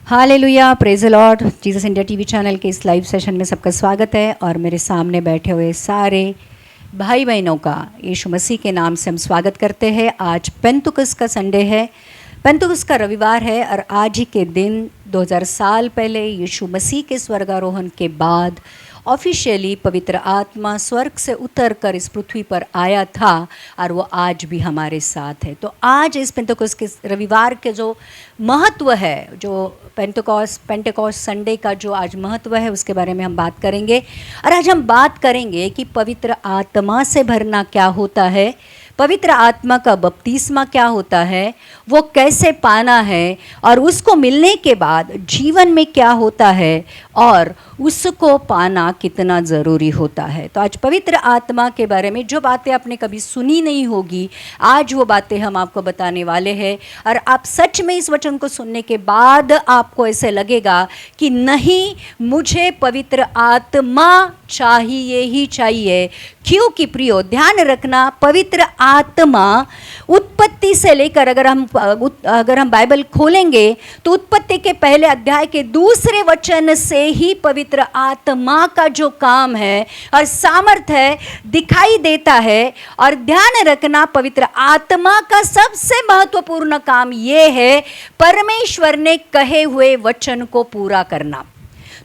Hallelujah, praise the Lord. Jesus India TV channel के इस live session में सबका स्वागत है और मेरे सामने बैठे हुए सारे भाई बहनों का यीशु मसीह के नाम से हम स्वागत करते हैं। आज पेंतुकस का संडे है, पेंतुकस का रविवार है और आज ही के दिन 2000 साल पहले यीशु मसीह के स्वर्गारोहण के बाद ऑफिशियली पवित्र आत्मा स्वर्ग से उतर कर इस पृथ्वी पर आया था और वो आज भी हमारे साथ है। तो आज इस पेंतुकोस के रविवार के जो महत्व है, जो पेंटेकोस संडे का जो आज महत्व है, उसके बारे में हम बात करेंगे। और आज हम बात करेंगे कि पवित्र आत्मा से भरना क्या होता है, पवित्र आत्मा का बपतिस्मा क्या होता है, वो कैसे पाना है और उसको मिलने के बाद जीवन में क्या होता है और उसको पाना कितना ज़रूरी होता है। तो आज पवित्र आत्मा के बारे में जो बातें आपने कभी सुनी नहीं होगी, आज वो बातें हम आपको बताने वाले हैं। और आप सच में इस वचन को सुनने के बाद आपको ऐसे लगेगा कि नहीं, मुझे पवित्र आत्मा चाहिए ही चाहिए। क्योंकि प्रियो, ध्यान रखना, पवित्र आत्मा उत्पत्ति से लेकर अगर हम बाइबल खोलेंगे तो उत्पत्ति के पहले अध्याय के दूसरे वचन से ही पवित्र आत्मा का जो काम है और सामर्थ्य है दिखाई देता है। और ध्यान रखना, पवित्र आत्मा का सबसे महत्वपूर्ण काम ये है परमेश्वर ने कहे हुए वचन को पूरा करना।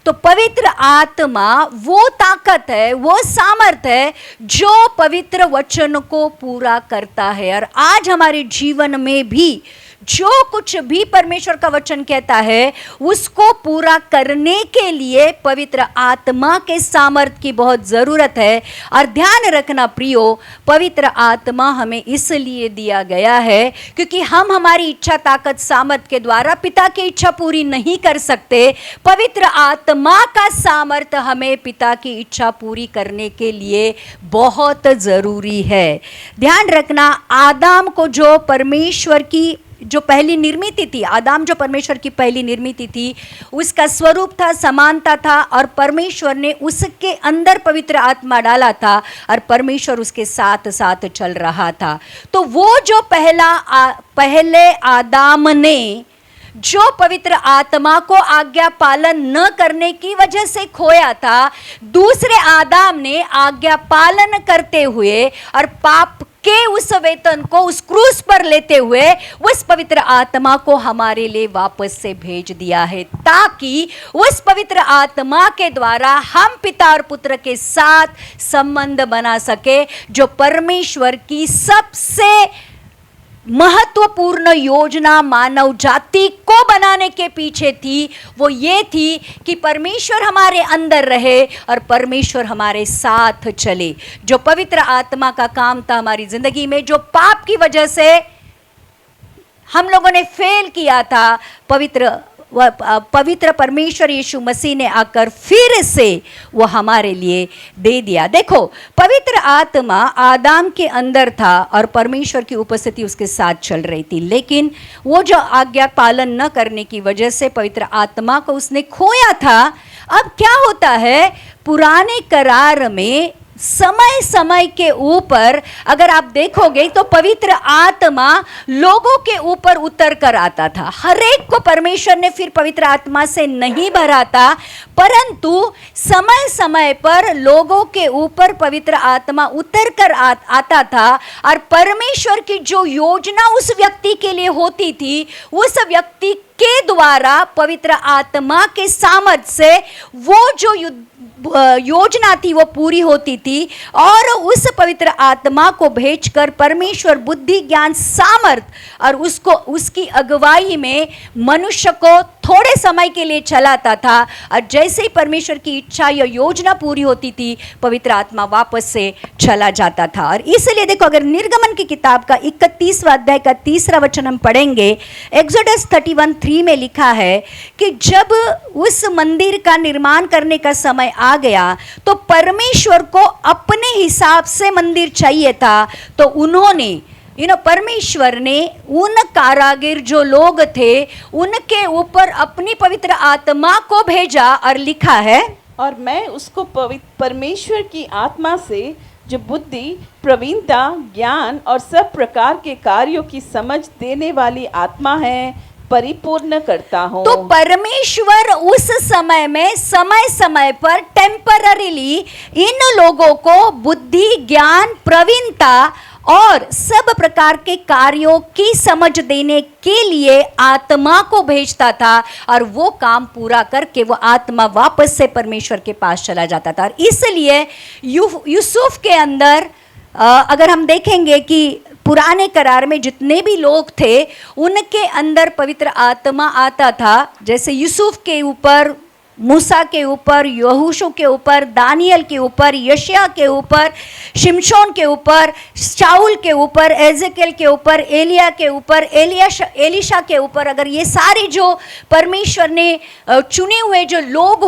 तो पवित्र आत्मा वो ताकत है, वो सामर्थ्य है जो पवित्र वचन को पूरा करता है। और आज हमारे जीवन में भी जो कुछ भी परमेश्वर का वचन कहता है उसको पूरा करने के लिए पवित्र आत्मा के सामर्थ्य की बहुत ज़रूरत है। और ध्यान रखना प्रियो, पवित्र आत्मा हमें इसलिए दिया गया है क्योंकि हम हमारी इच्छा, ताकत, सामर्थ्य के द्वारा पिता की इच्छा पूरी नहीं कर सकते। पवित्र आत्मा का सामर्थ्य हमें पिता की इच्छा पूरी करने के लिए बहुत ज़रूरी है। ध्यान रखना, आदम को जो परमेश्वर की जो पहली निर्मिति थी, आदम जो परमेश्वर की पहली निर्मिति थी, उसका स्वरूप था, समानता था और परमेश्वर ने उसके अंदर पवित्र आत्मा डाला था और परमेश्वर उसके साथ साथ चल रहा था। तो वो जो पहले आदम ने जो पवित्र आत्मा को आज्ञा पालन न करने की वजह से खोया था, दूसरे आदम ने आज्ञा पालन करते हुए और पाप के उस वेतन को उस क्रूस पर लेते हुए उस पवित्र आत्मा को हमारे लिए वापस से भेज दिया है, ताकि उस पवित्र आत्मा के द्वारा हम पिता और पुत्र के साथ संबंध बना सके। जो परमेश्वर की सबसे महत्वपूर्ण योजना मानव जाति को बनाने के पीछे थी, वो ये थी कि परमेश्वर हमारे अंदर रहे और परमेश्वर हमारे साथ चले। जो पवित्र आत्मा का काम था हमारी जिंदगी में, जो पाप की वजह से हम लोगों ने फेल किया था, पवित्र परमेश्वर यीशु मसीह ने आकर फिर से वो हमारे लिए दे दिया। देखो, पवित्र आत्मा आदम के अंदर था और परमेश्वर की उपस्थिति उसके साथ चल रही थी, लेकिन वो जो आज्ञा पालन न करने की वजह से पवित्र आत्मा को उसने खोया था। अब क्या होता है, पुराने करार में समय समय के ऊपर अगर आप देखोगे तो पवित्र आत्मा लोगों के ऊपर उतर कर आता था। हर एक को परमेश्वर ने फिर पवित्र आत्मा से नहीं भरा था, परंतु समय समय पर लोगों के ऊपर पवित्र आत्मा उतर कर आता था और परमेश्वर की जो योजना उस व्यक्ति के लिए होती थी, उस व्यक्ति के द्वारा पवित्र आत्मा के सामर्थ्य से वो जो योजना थी वो पूरी होती थी। और उस पवित्र आत्मा को भेजकर परमेश्वर बुद्धि, ज्ञान, सामर्थ्य और उसकी अगुवाई में मनुष्य को थोड़े समय के लिए चलाता था। और जैसे ही परमेश्वर की इच्छा या योजना पूरी होती थी, पवित्र आत्मा वापस से चला जाता था। और इसलिए देखो, अगर निर्गमन की किताब का 31वां अध्याय का 3रा वचन हम पढ़ेंगे, एक्सोडस 31:3 में लिखा है कि जब उस मंदिर का निर्माण करने का समय आ गया तो परमेश्वर को अपने हिसाब से मंदिर चाहिए था। तो उन्होंने परमेश्वर ने उन कारागिर जो लोग थे उनके ऊपर अपनी पवित्र आत्मा को भेजा और लिखा है, और मैं उसको परमेश्वर की आत्मा से जो बुद्धि, प्रवीणता, ज्ञान और सब प्रकार के कार्यों की समझ देने वाली आत्मा है परिपूर्ण करता हूँ। तो परमेश्वर उस समय में समय समय पर टेम्पररीली इन लोगों को बुद्धि, ज्ञान, प्रवीणता और सब प्रकार के कार्यों की समझ देने के लिए आत्मा को भेजता था, और वो काम पूरा करके वो आत्मा वापस से परमेश्वर के पास चला जाता था। और इसलिए यूसुफ के अंदर अगर हम देखेंगे कि पुराने करार में जितने भी लोग थे उनके अंदर पवित्र आत्मा आता था। जैसे यूसुफ के ऊपर, मूसा के ऊपर, यहोशू के ऊपर, दानियल के ऊपर, यशायाह के ऊपर, शिमशोन के ऊपर, शाऊल के ऊपर, एजेकियल के ऊपर, एलिया के ऊपर, एलिशा के ऊपर, अगर ये सारे जो परमेश्वर ने चुने हुए जो लोग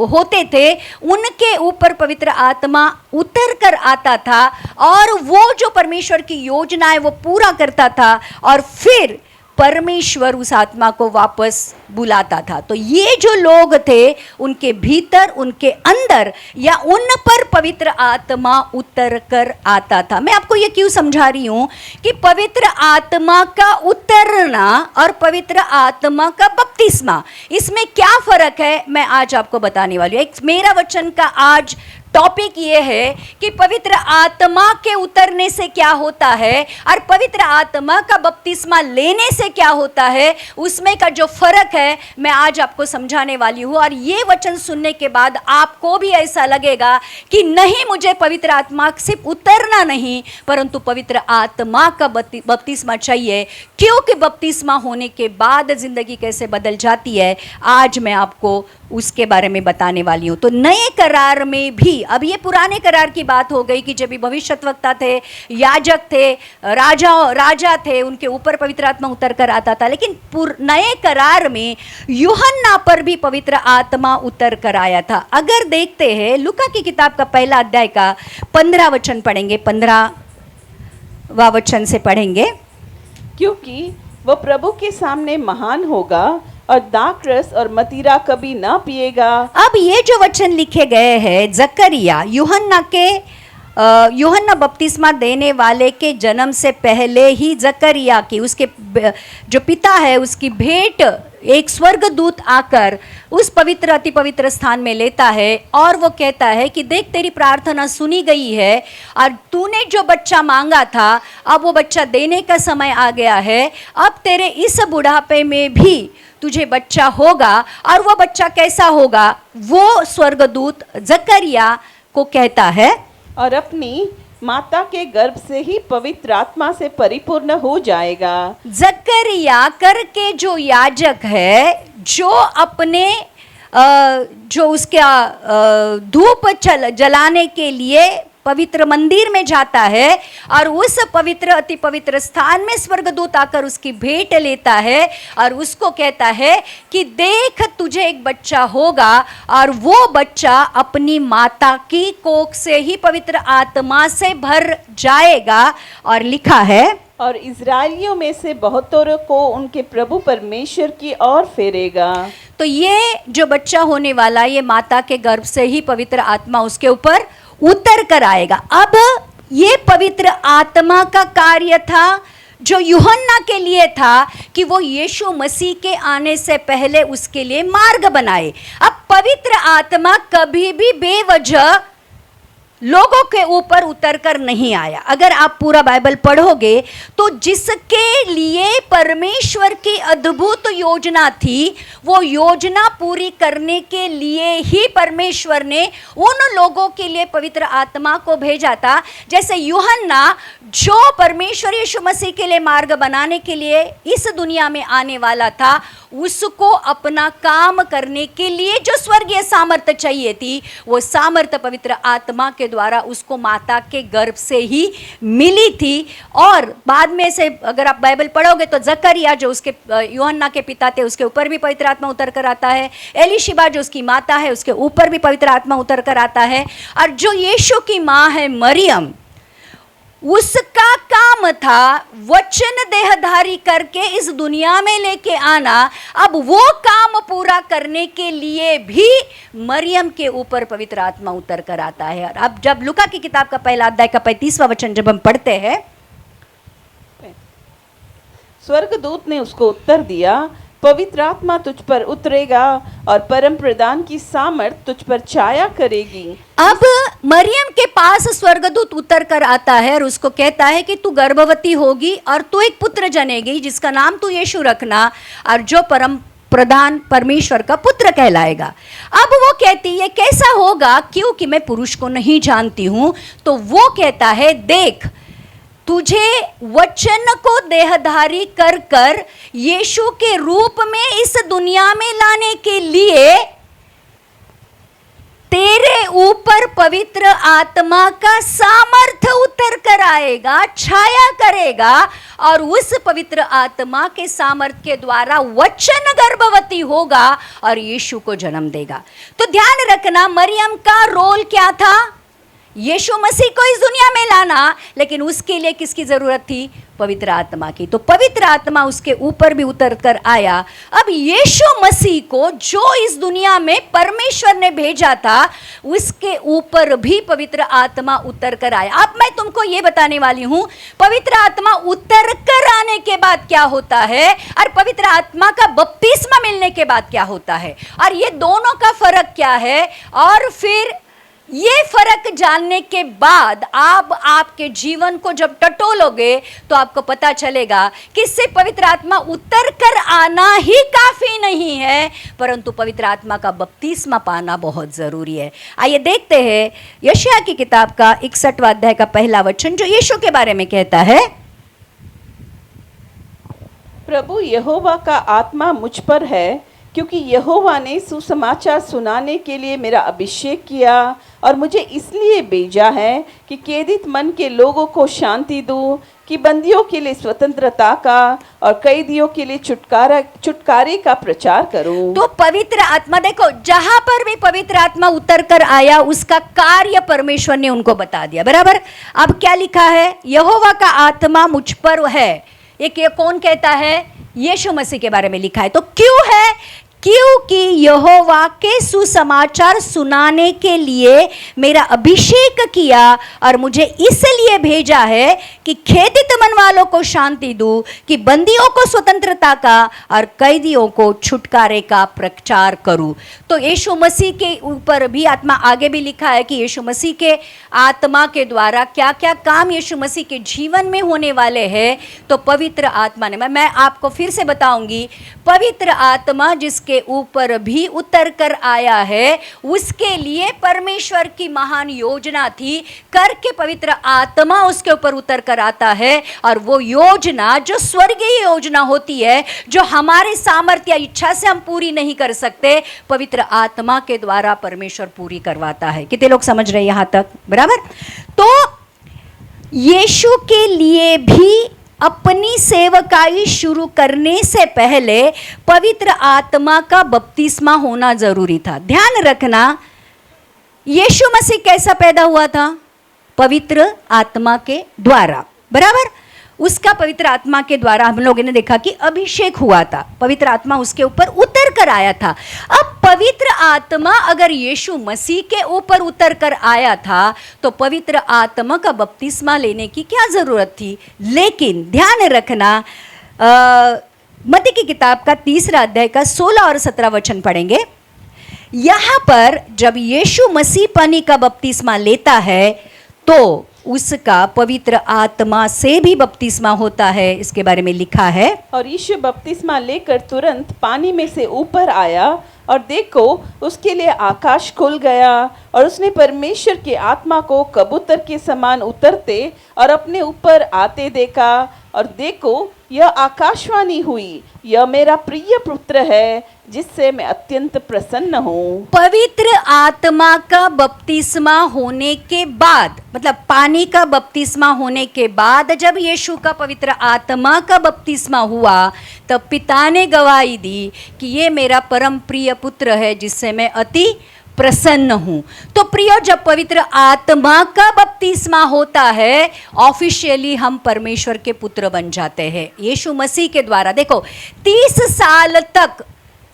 होते थे उनके ऊपर पवित्र आत्मा उतर कर आता था और वो जो परमेश्वर की योजना है वो पूरा करता था, और फिर परमेश्वर उस आत्मा को वापस बुलाता था। तो ये जो लोग थे उनके भीतर, उनके अंदर या उन पर पवित्र आत्मा उतर कर आता था। मैं आपको ये क्यों समझा रही हूं कि पवित्र आत्मा का उतरना और पवित्र आत्मा का बपतिस्मा, इसमें क्या फर्क है मैं आज आपको बताने वाली हूं। मेरा वचन का आज टॉपिक ये है कि पवित्र आत्मा के उतरने से क्या होता है और पवित्र आत्मा का बपतिस्मा लेने से क्या होता है, उसमें का जो फर्क है मैं आज आपको समझाने वाली हूँ। और ये वचन सुनने के बाद आपको भी ऐसा लगेगा कि नहीं, मुझे पवित्र आत्मा सिर्फ उतरना नहीं परंतु पवित्र आत्मा का बपतिस्मा चाहिए, क्योंकि बपतिस्मा होने के बाद जिंदगी कैसे बदल जाती है आज मैं आपको उसके बारे में बताने वाली हूँ। तो नए करार में भी, अब ये पुराने करार की बात हो गई कि जब भी भविष्यद्वक्ता थे, याजक थे, राजा थे, उनके ऊपर पवित्र आत्मा उतर कर आता था, लेकिन नए करार में यूहन्ना पर भी पवित्र आत्मा उतर कर आया था। अगर देखते हैं लूका की किताब का पहला अध्याय का 15 वचन पढ़ेंगे, 15वां वचन से पढ़ेंगे। क्योंकि वह प्रभु के सामने महान होगा और दाखरस और मदिरा कभी ना पिएगा। अब ये जो वचन लिखे गए हैं जकरिया, यूहन्ना बपतिस्मा देने वाले के जन्म से पहले ही जकरिया की, उसके जो पिता है उसकी भेंट एक स्वर्गदूत आकर उस पवित्र अति पवित्र स्थान में लेता है और वो कहता है कि देख, तेरी प्रार्थना सुनी गई है और तूने जो बच्चा मांगा था अब वो बच्चा देने का समय आ गया है। अब तेरे इस बुढ़ापे में भी तुझे बच्चा होगा, और वो बच्चा कैसा होगा वो स्वर्गदूत जकरिया को कहता है, और अपनी माता के गर्भ से ही पवित्र आत्मा से परिपूर्ण हो जाएगा। जकरिया करके जो याजक है, जो अपने जो उसका धूप जलाने के लिए पवित्र मंदिर में जाता है और उस पवित्र अति पवित्र स्थान में स्वर्गदूत आकर उसकी भेंट लेता है और उसको कहता है कि देख, तुझे एक बच्चा होगा और वो बच्चा अपनी माता की कोख से ही पवित्र आत्मा से भर जाएगा। और लिखा है, और इजराइलियों में से बहुतों को उनके प्रभु परमेश्वर की ओर फेरेगा। तो ये जो बच्चा होने वाला, ये माता के गर्भ से ही पवित्र आत्मा उसके ऊपर उतर कर आएगा। अब ये पवित्र आत्मा का कार्य था जो यूहन्ना के लिए था कि वो यीशु मसीह के आने से पहले उसके लिए मार्ग बनाए। अब पवित्र आत्मा कभी भी बेवजह लोगों के ऊपर उतर कर नहीं आया। अगर आप पूरा बाइबल पढ़ोगे तो जिसके लिए परमेश्वर की अद्भुत योजना थी वो योजना पूरी करने के लिए ही परमेश्वर ने उन लोगों के लिए पवित्र आत्मा को भेजा था। जैसे यूहन्ना जो परमेश्वर यीशु मसीह के लिए मार्ग बनाने के लिए इस दुनिया में आने वाला था, उसको अपना काम करने के लिए जो स्वर्गीय सामर्थ्य चाहिए थी वो सामर्थ्य पवित्र आत्मा के द्वारा उसको माता के गर्भ से ही मिली थी। और बाद में से अगर आप बाइबल पढ़ोगे तो जकरिया जो उसके यूहन्ना के पिता थे उसके ऊपर भी पवित्र आत्मा उतर कर आता है, एलिशिबा जो उसकी माता है उसके ऊपर भी पवित्र आत्मा उतर कर आता है, और जो यीशु की माँ है मरियम, उसका काम था वचन देहधारी करके इस दुनिया में लेके आना। अब वो काम पूरा करने के लिए भी मरियम के ऊपर पवित्र आत्मा उतर कर आता है। और अब जब लूका की किताब का पहला अध्याय का 35वां वचन जब हम पढ़ते हैं, स्वर्गदूत ने उसको उत्तर दिया, पवित्र आत्मा तुझ पर उतरेगा और परम प्रधान की सामर्थ तुझ पर छाया करेगी। अब मरियम के पास स्वर्गदूत उतर कर आता है और उसको कहता है कि तू गर्भवती होगी और तू एक पुत्र जनेगी जिसका नाम तू यीशु रखना, और जो परम प्रधान परमेश्वर का पुत्र कहलाएगा। अब वो कहती है कैसा होगा, क्योंकि मैं पुरुष को नहीं जानती हूं। तो वो कहता है देख, तुझे वचन को देहधारी कर कर यीशु के रूप में इस दुनिया में लाने के लिए तेरे ऊपर पवित्र आत्मा का सामर्थ्य उतर कर आएगा, छाया करेगा, और उस पवित्र आत्मा के सामर्थ्य के द्वारा वचन गर्भवती होगा और यीशु को जन्म देगा। तो ध्यान रखना, मरियम का रोल क्या था? यीशु मसीह को इस दुनिया में लाना, लेकिन उसके लिए किसकी जरूरत थी? पवित्र आत्मा की। तो पवित्र आत्मा उसके ऊपर भी उतर कर आया। अब यीशु मसीह को जो इस दुनिया में परमेश्वर ने भेजा था, उसके ऊपर भी पवित्र आत्मा उतर कर आया। अब मैं तुमको ये बताने वाली हूं, पवित्र आत्मा उतर कर आने के बाद क्या होता है और पवित्र आत्मा का बपतिस्मा मिलने के बाद क्या होता है, और ये दोनों का फर्क क्या है। और फिर ये फर्क जानने के बाद आप आपके जीवन को जब टटोलोगे तो आपको पता चलेगा कि सिर्फ पवित्र आत्मा उतर कर आना ही काफी नहीं है, परंतु पवित्र आत्मा का बपतिस्मा पाना बहुत जरूरी है। आइए देखते हैं यशायाह की किताब का 61वां अध्याय का पहला वचन, जो यीशु के बारे में कहता है, प्रभु यहोवा का आत्मा मुझ पर है, क्योंकि यहोवा ने सुसमाचार सुनाने के लिए मेरा अभिषेक किया और मुझे इसलिए भेजा है कि कैदित मन के लोगों को शांति दूं, कि बंदियों के लिए स्वतंत्रता का और कैदियों के लिए छुटकारे का प्रचार करूं। तो पवित्र आत्मा, देखो जहां पर भी पवित्र आत्मा उतर कर आया उसका कार्य परमेश्वर ने उनको बता दिया, बराबर। अब क्या लिखा है? यहोवा का आत्मा मुझ पर है। ये कौन कहता है? यीशु मसीह के बारे में लिखा है। तो क्यों है? क्योंकि यहोवा के सुसमाचार सुनाने के लिए मेरा अभिषेक किया और मुझे इसलिए भेजा है कि खेदित मन वालों को शांति दूं, कि बंदियों को स्वतंत्रता का और कैदियों को छुटकारे का प्रचार करूं। तो यीशु मसीह के ऊपर भी आत्मा, आगे भी लिखा है कि यीशु मसीह के आत्मा के द्वारा क्या क्या काम यीशु मसीह के जीवन में होने वाले हैं। तो पवित्र आत्मा ने, मैं आपको फिर से बताऊंगी, पवित्र आत्मा जिसके ऊपर भी उतर कर आया है, उसके लिए परमेश्वर की महान योजना थी, करके पवित्र आत्मा उसके ऊपर उतर कर आता है। और वो योजना जो स्वर्गीय योजना होती है, जो हमारे सामर्थ्य या इच्छा से हम पूरी नहीं कर सकते, पवित्र आत्मा के द्वारा परमेश्वर पूरी करवाता है। कितने लोग समझ रहे हैं यहां तक? बराबर। तो यीशु के लिए भी अपनी सेवकाई शुरू करने से पहले पवित्र आत्मा का बपतिस्मा होना जरूरी था। ध्यान रखना, यीशु मसीह कैसा पैदा हुआ था? पवित्र आत्मा के द्वारा, बराबर। उसका पवित्र आत्मा के द्वारा हम लोगों ने देखा कि अभिषेक हुआ था, पवित्र आत्मा उसके ऊपर उतर कर आया था। अब पवित्र आत्मा अगर यीशु मसीह के ऊपर उतर कर आया था तो पवित्र आत्मा का बपतिस्मा लेने की क्या जरूरत थी? लेकिन ध्यान रखना, मत्ती की किताब का 3 अध्याय का 16 और 17 वचन पढ़ेंगे। यहां पर जब यीशु मसीह पानी का बपतिस्मा लेता है तो उसका पवित्र आत्मा से भी बपतिस्मा होता है, इसके बारे में लिखा है। और यीशु बपतिस्मा लेकर तुरंत पानी में से ऊपर आया और देखो उसके लिए आकाश खुल गया और उसने परमेश्वर के आत्मा को कबूतर के समान उतरते और अपने ऊपर आते देखा। और देखो यह आकाशवाणी हुई, यह मेरा प्रिय पुत्र है जिससे मैं अत्यंत प्रसन्न हूँ। पवित्र आत्मा का बपतिस्मा होने के बाद, मतलब पानी का बपतिस्मा होने के बाद जब यीशु का पवित्र आत्मा का बपतिस्मा हुआ तब पिता ने गवाही दी कि ये मेरा परम प्रिय पुत्र है जिससे मैं अति प्रसन्न हूं। तो प्रियो, जब पवित्र आत्मा का बपतिस्मा होता है, ऑफिशियली हम परमेश्वर के पुत्र बन जाते हैं यीशु मसीह के द्वारा। देखो 30 साल तक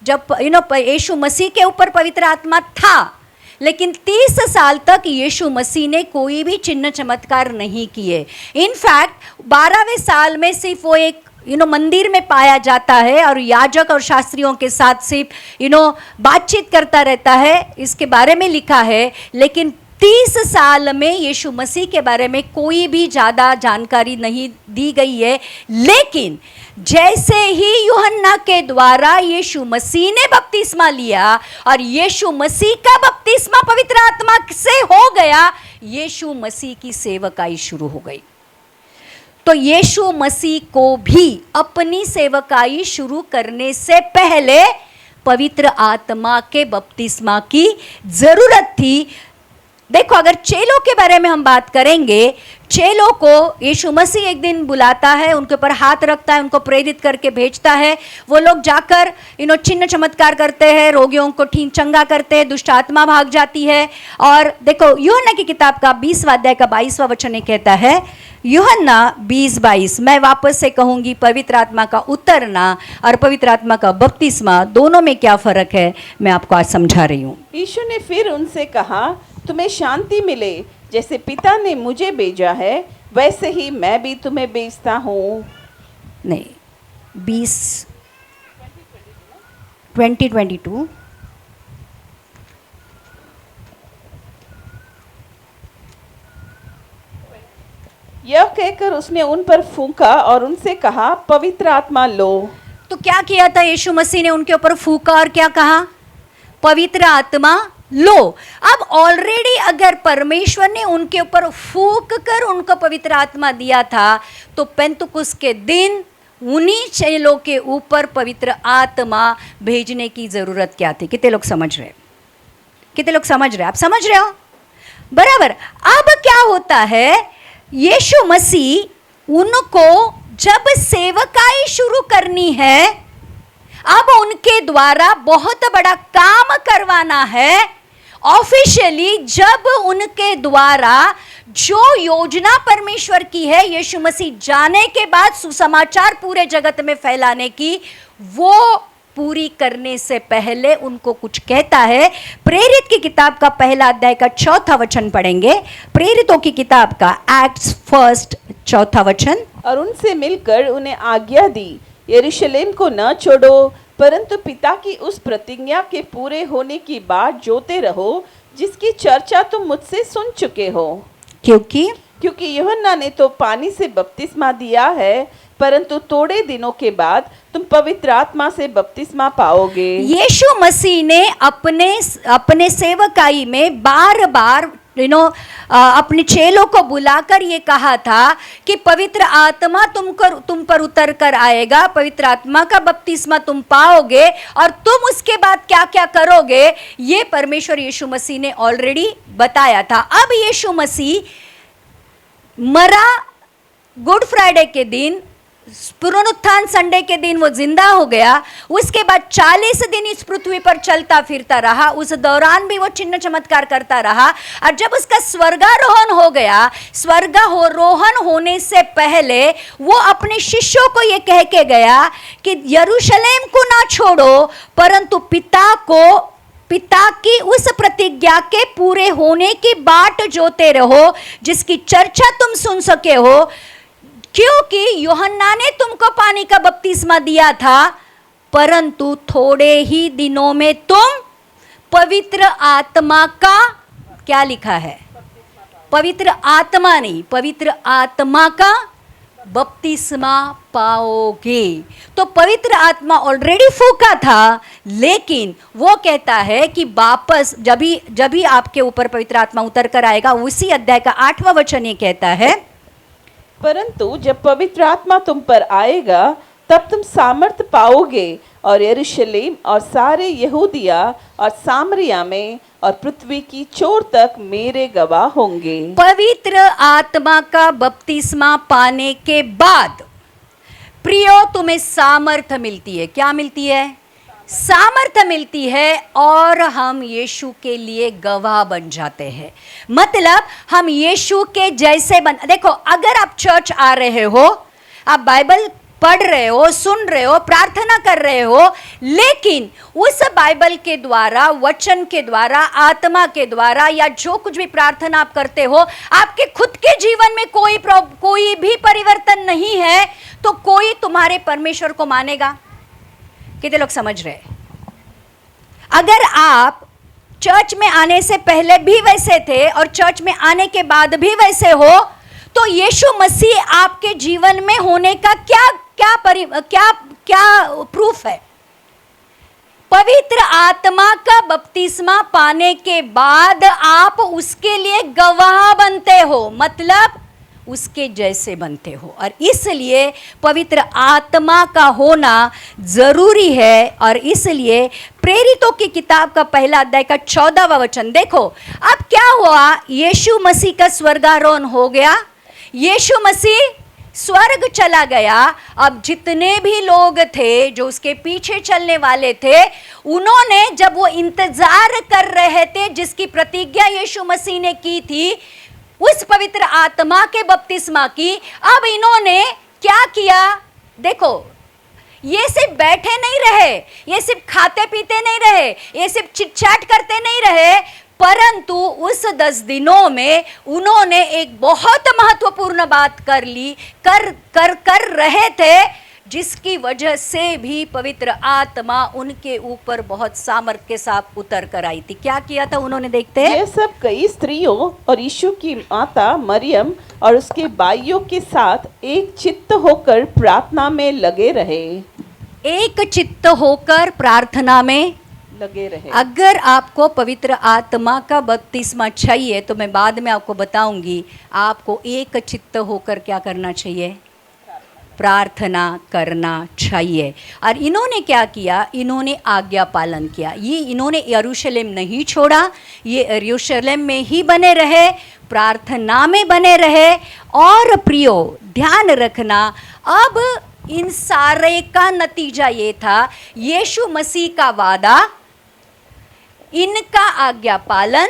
जब यीशु मसीह के ऊपर पवित्र आत्मा था, लेकिन 30 साल तक यीशु मसीह ने कोई भी चिन्ह चमत्कार नहीं किए। इनफैक्ट 12वें साल में सिर्फ वो एक मंदिर में पाया जाता है और याजक और शास्त्रियों के साथ सिर्फ बातचीत करता रहता है, इसके बारे में लिखा है। लेकिन 30 साल में यीशु मसीह के बारे में कोई भी ज़्यादा जानकारी नहीं दी गई है। लेकिन जैसे ही यूहन्ना के द्वारा यीशु मसीह ने बपतिस्मा लिया और यीशु मसीह का बपतिस्मा पवित्र आत्मा से हो गया, यीशु मसीह की सेवकाई शुरू हो गई। तो यीशु मसीह को भी अपनी सेवकाई शुरू करने से पहले पवित्र आत्मा के बपतिस्मा की जरूरत थी। देखो, अगर चेलों के बारे में हम बात करेंगे, चेलों को यीशु मसीह एक दिन बुलाता है, उनके ऊपर हाथ रखता है, उनको प्रेरित करके भेजता है। वो लोग जाकर चिन्ह चमत्कार करते हैं, रोगियों को ठीक चंगा करते हैं, दुष्ट आत्मा भाग जाती है। और देखो, यूहन्ना की किताब का 20वां अध्याय का 22वां वचन ये कहता है, यूहन्ना 20:22, मैं वापस से कहूंगी, पवित्र आत्मा का उतरना और पवित्र आत्मा का बपतिस्मा दोनों में क्या फर्क है, मैं आपको आज समझा रही हूँ। यीशु ने फिर उनसे कहा, तुम्हें शांति मिले, जैसे पिता ने मुझे भेजा है वैसे ही मैं भी तुम्हें भेजता हूँ। नहीं, 2022 यह कहकर उसने उन पर फूंका और उनसे कहा, पवित्र आत्मा लो। तो क्या किया था यीशु मसीह ने? उनके ऊपर फूंका और क्या कहा? पवित्र आत्मा लो। अब ऑलरेडी अगर परमेश्वर ने उनके ऊपर फूंक कर उनको पवित्र आत्मा दिया था, तो पेंतुकुस के दिन उन्हीं चेलों के ऊपर पवित्र आत्मा भेजने की जरूरत क्या थी? कितने लोग समझ रहे? कितने लोग समझ रहे? आप समझ रहे हो? बराबर। अब क्या होता है, यीशु मसीह उनको जब सेवकाई शुरू करनी है, अब उनके द्वारा बहुत बड़ा काम करवाना है। ऑफिशियली जब उनके द्वारा जो योजना परमेश्वर की है यीशु मसीह जाने के बाद सुसमाचार पूरे जगत में फैलाने की, वो पूरी करने से पहले उनको कुछ कहता है। प्रेरित की किताब का 1 अध्याय का 4 वचन पढ़ेंगे। प्रेरितों की किताब का एक्ट्स 1 4 वचन। और उनसे मिलकर उन्हें आज्ञा दी, यरूशलेम को न छोड़ो, परंतु पिता की उस प्रतिज्ञा के पूरे होने की बात जोते रहो, जिसकी चर्चा तुम मुझसे सुन चुके हो। क्योंकि यूहन्ना ने तो पानी से बपतिस्मा दिया है, परंतु थोड़े दिनों के बाद तुम पवित्र आत्मा से बपतिस्मा पाओगे। यीशु मसीह ने अपने सेवकाई में बार बार अपने चेलों को बुलाकर ये कहा था कि पवित्र आत्मा तुम पर उतर कर आएगा, पवित्र आत्मा का बपतिस्मा तुम पाओगे और तुम उसके बाद क्या क्या करोगे, ये परमेश्वर यीशु मसीह ने ऑलरेडी बताया था। अब यीशु मसीह मरा गुड फ्राइडे के दिन, पुनरुत्थान संडे के दिन वो जिंदा हो गया। उसके बाद 40 दिन इस पृथ्वी पर चलता फिरता रहा। उस दौरान भी वो चिन्ह चमत्कार करता रहा। और जब उसका स्वर्गारोहण हो गया, स्वर्गारोहण होने से पहले वो अपने शिष्यों को ये कह के गया कि यरूशलेम को ना छोड़ो, परंतु पिता की उस प्रतिज्ञा के पूरे होने की बाट जोते रहो, जिसकी चर्चा तुम सुन सके हो। क्योंकि यूहन्ना ने तुमको पानी का बपतिस्मा दिया था, परंतु थोड़े ही दिनों में तुम पवित्र आत्मा का, क्या लिखा है? पवित्र आत्मा नहीं, पवित्र आत्मा का बपतिस्मा पाओगे। तो पवित्र आत्मा ऑलरेडी फूका था, लेकिन वो कहता है कि वापस जब भी आपके ऊपर पवित्र आत्मा उतर कर आएगा, उसी अध्याय का 8वां वचन ये कहता है, परंतु जब पवित्र आत्मा तुम पर आएगा, तब तुम सामर्थ पाओगे और यरूशलेम और सारे यहूदिया और सामरिया में और पृथ्वी की छोर तक मेरे गवाह होंगे। पवित्र आत्मा का बपतिस्मा पाने के बाद प्रियो तुम्हें सामर्थ मिलती है। क्या मिलती है? सामर्थ मिलती है और हम यीशु के लिए गवाह बन जाते हैं। मतलब हम यीशु के जैसे देखो, अगर आप चर्च आ रहे हो, आप बाइबल पढ़ रहे हो, सुन रहे हो, प्रार्थना कर रहे हो, लेकिन उस बाइबल के द्वारा, वचन के द्वारा, आत्मा के द्वारा या जो कुछ भी प्रार्थना आप करते हो, आपके खुद के जीवन में कोई भी परिवर्तन नहीं है, तो कोई तुम्हारे परमेश्वर को मानेगा? कितने लोग समझ रहे? अगर आप चर्च में आने से पहले भी वैसे थे और चर्च में आने के बाद भी वैसे हो, तो यीशु मसीह आपके जीवन में होने का क्या प्रूफ है? पवित्र आत्मा का बपतिस्मा पाने के बाद आप उसके लिए गवाह बनते हो, मतलब उसके जैसे बनते हो। और इसलिए पवित्र आत्मा का होना जरूरी है। और इसलिए प्रेरितों की किताब का पहला अध्याय का 14वां वचन देखो। अब क्या हुआ? यीशु मसीह का स्वर्गारोहण हो गया, यीशु मसीह स्वर्ग चला गया। अब जितने भी लोग थे जो उसके पीछे चलने वाले थे, उन्होंने, जब वो इंतजार कर रहे थे जिसकी प्रतिज्ञा यीशु मसीह ने की थी, उस पवित्र आत्मा के बपतिस्मा की, अब इन्होंने क्या किया? देखो, ये सिर्फ बैठे नहीं रहे, ये सिर्फ खाते पीते नहीं रहे, ये सिर्फ चिटचाट करते नहीं रहे, परंतु उस 10 दिनों में उन्होंने एक बहुत महत्वपूर्ण बात कर रहे थे, जिसकी वजह से भी पवित्र आत्मा उनके ऊपर बहुत सामर्थ्य के साथ उतर कर आई थी। क्या किया था उन्होंने? देखते हैं। ये सब कई स्त्रियों और यीशु की माता मरियम और उसके भाइयों के साथ एक चित्त होकर प्रार्थना में लगे रहे। एक चित्त होकर प्रार्थना में लगे रहे। अगर आपको पवित्र आत्मा का बपतिस्मा चाहिए, तो मैं बाद में आपको बताऊंगी, आपको एक चित्त होकर क्या करना चाहिए? प्रार्थना करना चाहिए। और इन्होंने क्या किया? इन्होंने आज्ञा पालन किया। ये इन्होंने यरूशलेम नहीं छोड़ा, ये यरूशलेम में ही बने रहे, प्रार्थना में बने रहे। और प्रियो, ध्यान रखना, अब इन सारे का नतीजा ये था, यीशु मसीह का वादा, इनका आज्ञा पालन,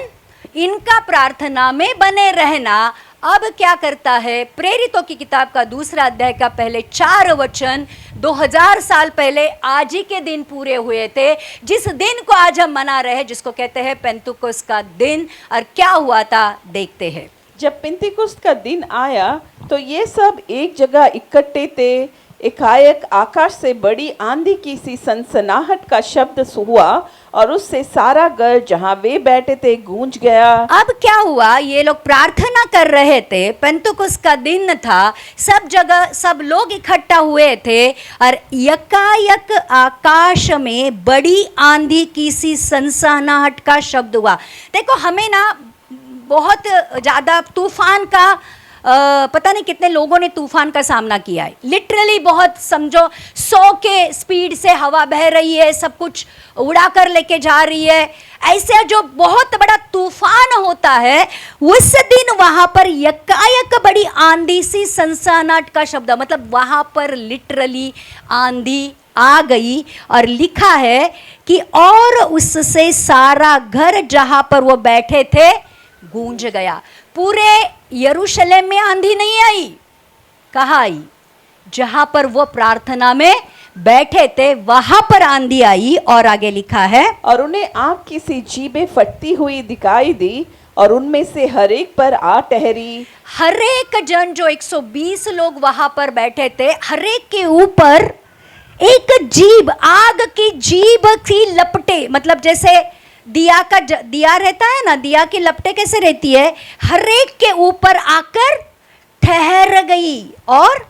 इनका प्रार्थना में बने रहना। अब क्या करता है? प्रेरितों की किताब का 2 अध्याय का पहले 4 वचन 2000 साल पहले आज ही के दिन पूरे हुए थे, जिस दिन को आज हम मना रहे हैं, जिसको कहते हैं पेंतुकोस्त का दिन। और क्या हुआ था देखते हैं। जब पेंतिकुस्त का दिन आया तो ये सब एक जगह इकट्ठे थे। एकाएक आकाश से बड़ी आंधी की सी सनसनाहट का शब्द हुआ और उससे सारा घर जहां वे बैठे थे गूंज गया। अब क्या हुआ? ये लोग प्रार्थना कर रहे थे, पेंतुकोस्त का दिन था, सब जगह सब लोग इकट्ठा हुए थे, और यकायक आकाश में बड़ी आंधी की सी सनसनाहट का शब्द हुआ। देखो, हमें ना बहुत ज़्यादा तूफान का पता नहीं कितने लोगों ने तूफान का सामना किया है। लिटरली बहुत, समझो 100 के स्पीड से हवा बह रही है, सब कुछ उड़ा कर लेके जा रही है। ऐसे जो बहुत बड़ा तूफान होता है, उस दिन वहां पर यकायक बड़ी आंधी सी सनसनाहट का शब्द, मतलब वहां पर लिटरली आंधी आ गई। और लिखा है कि और उससे सारा घर जहां पर वो बैठे थे गूंज गया। पूरे यरूशलेम में आंधी नहीं आई, कहाँ आई? जहां पर वो प्रार्थना में बैठे थे वहां पर आंधी आई। और आगे लिखा है, और उन्हें आग की सी जीभें फटती हुई दिखाई दी और उनमें से हर एक पर आ ठहरी। हर एक जन, जो 120 लोग वहां पर बैठे थे, हर एक के ऊपर एक जीभ, आग की जीभ की लपटे, मतलब जैसे दिया रहता है ना, दिया की लपटे कैसे रहती है, हर एक के ऊपर आकर ठहर गई। और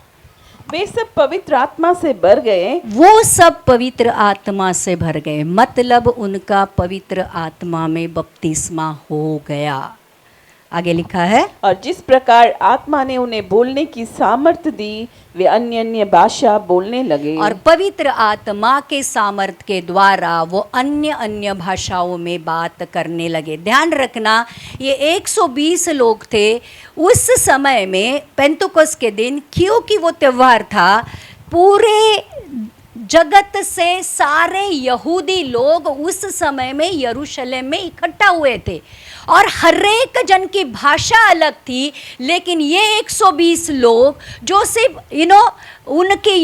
वे सब पवित्र आत्मा से भर गए। वो सब पवित्र आत्मा से भर गए, मतलब उनका पवित्र आत्मा में बपतिस्मा हो गया। आगे लिखा है, और जिस प्रकार आत्मा ने उन्हें बोलने की सामर्थ्य दी, वे अन्य अन्य भाषा बोलने लगे। और पवित्र आत्मा के सामर्थ्य के द्वारा वो अन्य अन्य भाषाओं में बात करने लगे। ध्यान रखना, ये 120 लोग थे उस समय में, पेंतुकोस्त के दिन, क्योंकि वो त्यौहार था, पूरे जगत से सारे यहूदी लोग उस समय में यरूशलेम में इकट्ठा हुए थे और हर एक जन की भाषा अलग थी, लेकिन ये 120 लोग जो सिर्फ उनकी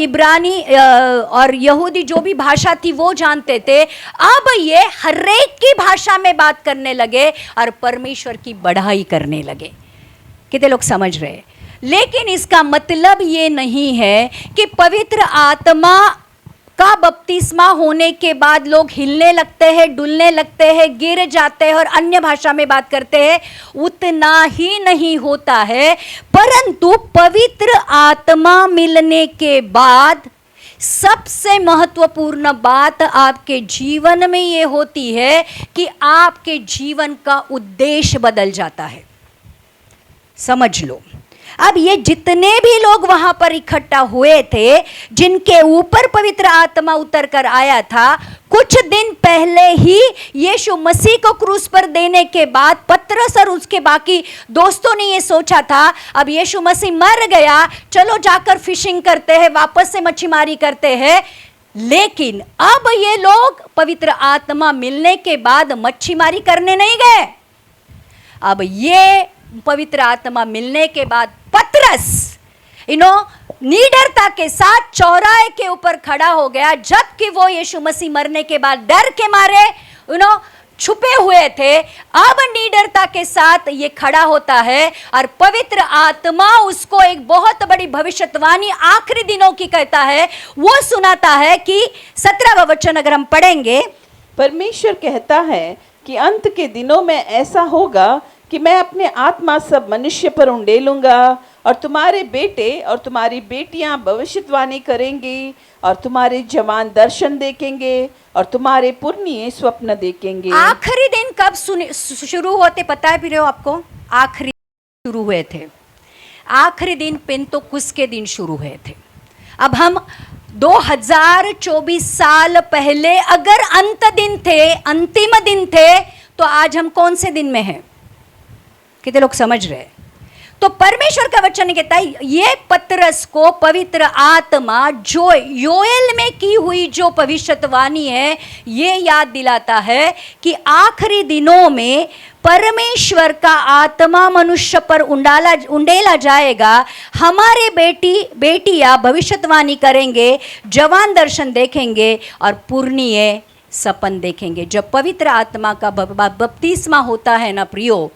इब्रानी और यहूदी जो भी भाषा थी वो जानते थे, अब ये हर एक की भाषा में बात करने लगे और परमेश्वर की बढ़ाई करने लगे। कितने लोग समझ रहे हैं? लेकिन इसका मतलब ये नहीं है कि पवित्र आत्मा का बपतिस्मा होने के बाद लोग हिलने लगते हैं, डुलने लगते हैं, गिर जाते हैं और अन्य भाषा में बात करते हैं। उतना ही नहीं होता है, परंतु पवित्र आत्मा मिलने के बाद सबसे महत्वपूर्ण बात आपके जीवन में ये होती है कि आपके जीवन का उद्देश्य बदल जाता है। समझ लो, अब ये जितने भी लोग वहां पर इकट्ठा हुए थे, जिनके ऊपर पवित्र आत्मा उतर कर आया था, कुछ दिन पहले ही यीशु मसीह को क्रूस पर देने के बाद पतरस और उसके बाकी दोस्तों ने ये सोचा था, अब यीशु मसीह मर गया, चलो जाकर फिशिंग करते हैं, वापस से मच्छीमारी करते हैं। लेकिन अब ये लोग पवित्र आत्मा मिलने के बाद मच्छीमारी करने नहीं गए। अब ये पवित्र आत्मा मिलने के बाद पतरस निडरता के साथ चौराहे के ऊपर खड़ा हो गया, जबकि वो यीशु मसीह मरने के बाद डर के मारे छुपे हुए थे। अब निडरता के साथ ये खड़ा होता है और पवित्र आत्मा उसको एक बहुत बड़ी भविष्यवाणी आखिरी दिनों की कहता है। वो सुनाता है कि 17वां वचन अगर हम पढ़ेंगे, परमेश्वर कहता है कि अंत के दिनों में ऐसा होगा कि मैं अपने आत्मा सब मनुष्य पर उंडेलूंगा और तुम्हारे बेटे और तुम्हारी बेटियां भविष्यवाणी करेंगी और तुम्हारे जवान दर्शन देखेंगे और तुम्हारे पुरनिये स्वप्न देखेंगे। आखिरी दिन कब शुरू होते पता है फिर आपको? आखिरी शुरू हुए थे, आखिरी दिन पेंतोकुस के दिन शुरू हुए थे। अब हम 2024 साल पहले अगर अंत दिन थे, अंतिम दिन थे, तो आज हम कौन से दिन में हैं? कितने लोग समझ रहे हैं? तो परमेश्वर का वचन कहता है, ये पतरस को पवित्र आत्मा जो योएल में की हुई जो भविष्यवाणी है, ये याद दिलाता है कि आखिरी दिनों में परमेश्वर का आत्मा मनुष्य पर उंडेला जाएगा। हमारे बेटियां भविष्यवाणी करेंगे, जवान दर्शन देखेंगे और पुरनिये सपन देखेंगे। जब पवित्र आत्मा का बपतिस्मा होता है ना प्रियो,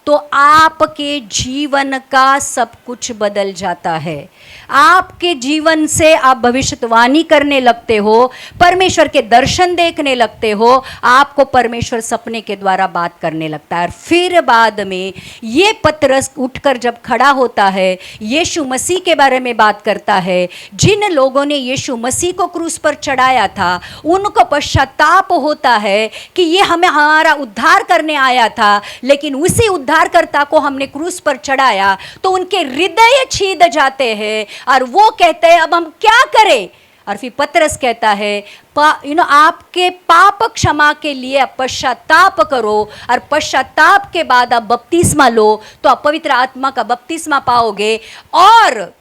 तो आपके जीवन का सब कुछ बदल जाता है। आपके जीवन से आप भविष्यवाणी करने लगते हो, परमेश्वर के दर्शन देखने लगते हो, आपको परमेश्वर सपने के द्वारा बात करने लगता है। और फिर बाद में ये पतरस उठकर जब खड़ा होता है, यीशु मसीह के बारे में बात करता है। जिन लोगों ने यीशु मसीह को क्रूस पर चढ़ाया था, उनको पश्चाताप होता है कि ये हमारा उद्धार करने आया था, लेकिन उसी उद्धारकर्ता को हमने क्रूस पर चढ़ाया, तो उनके हृदय छीद जाते हैं और वो कहते हैं अब हम क्या करें। और फिर पतरस कहता है आपके पाप क्षमा के लिए आप पश्चाताप करो और पश्चाताप के बाद आप बपतिस्मा लो, तो आप पवित्र आत्मा का बपतिस्मा पाओगे। और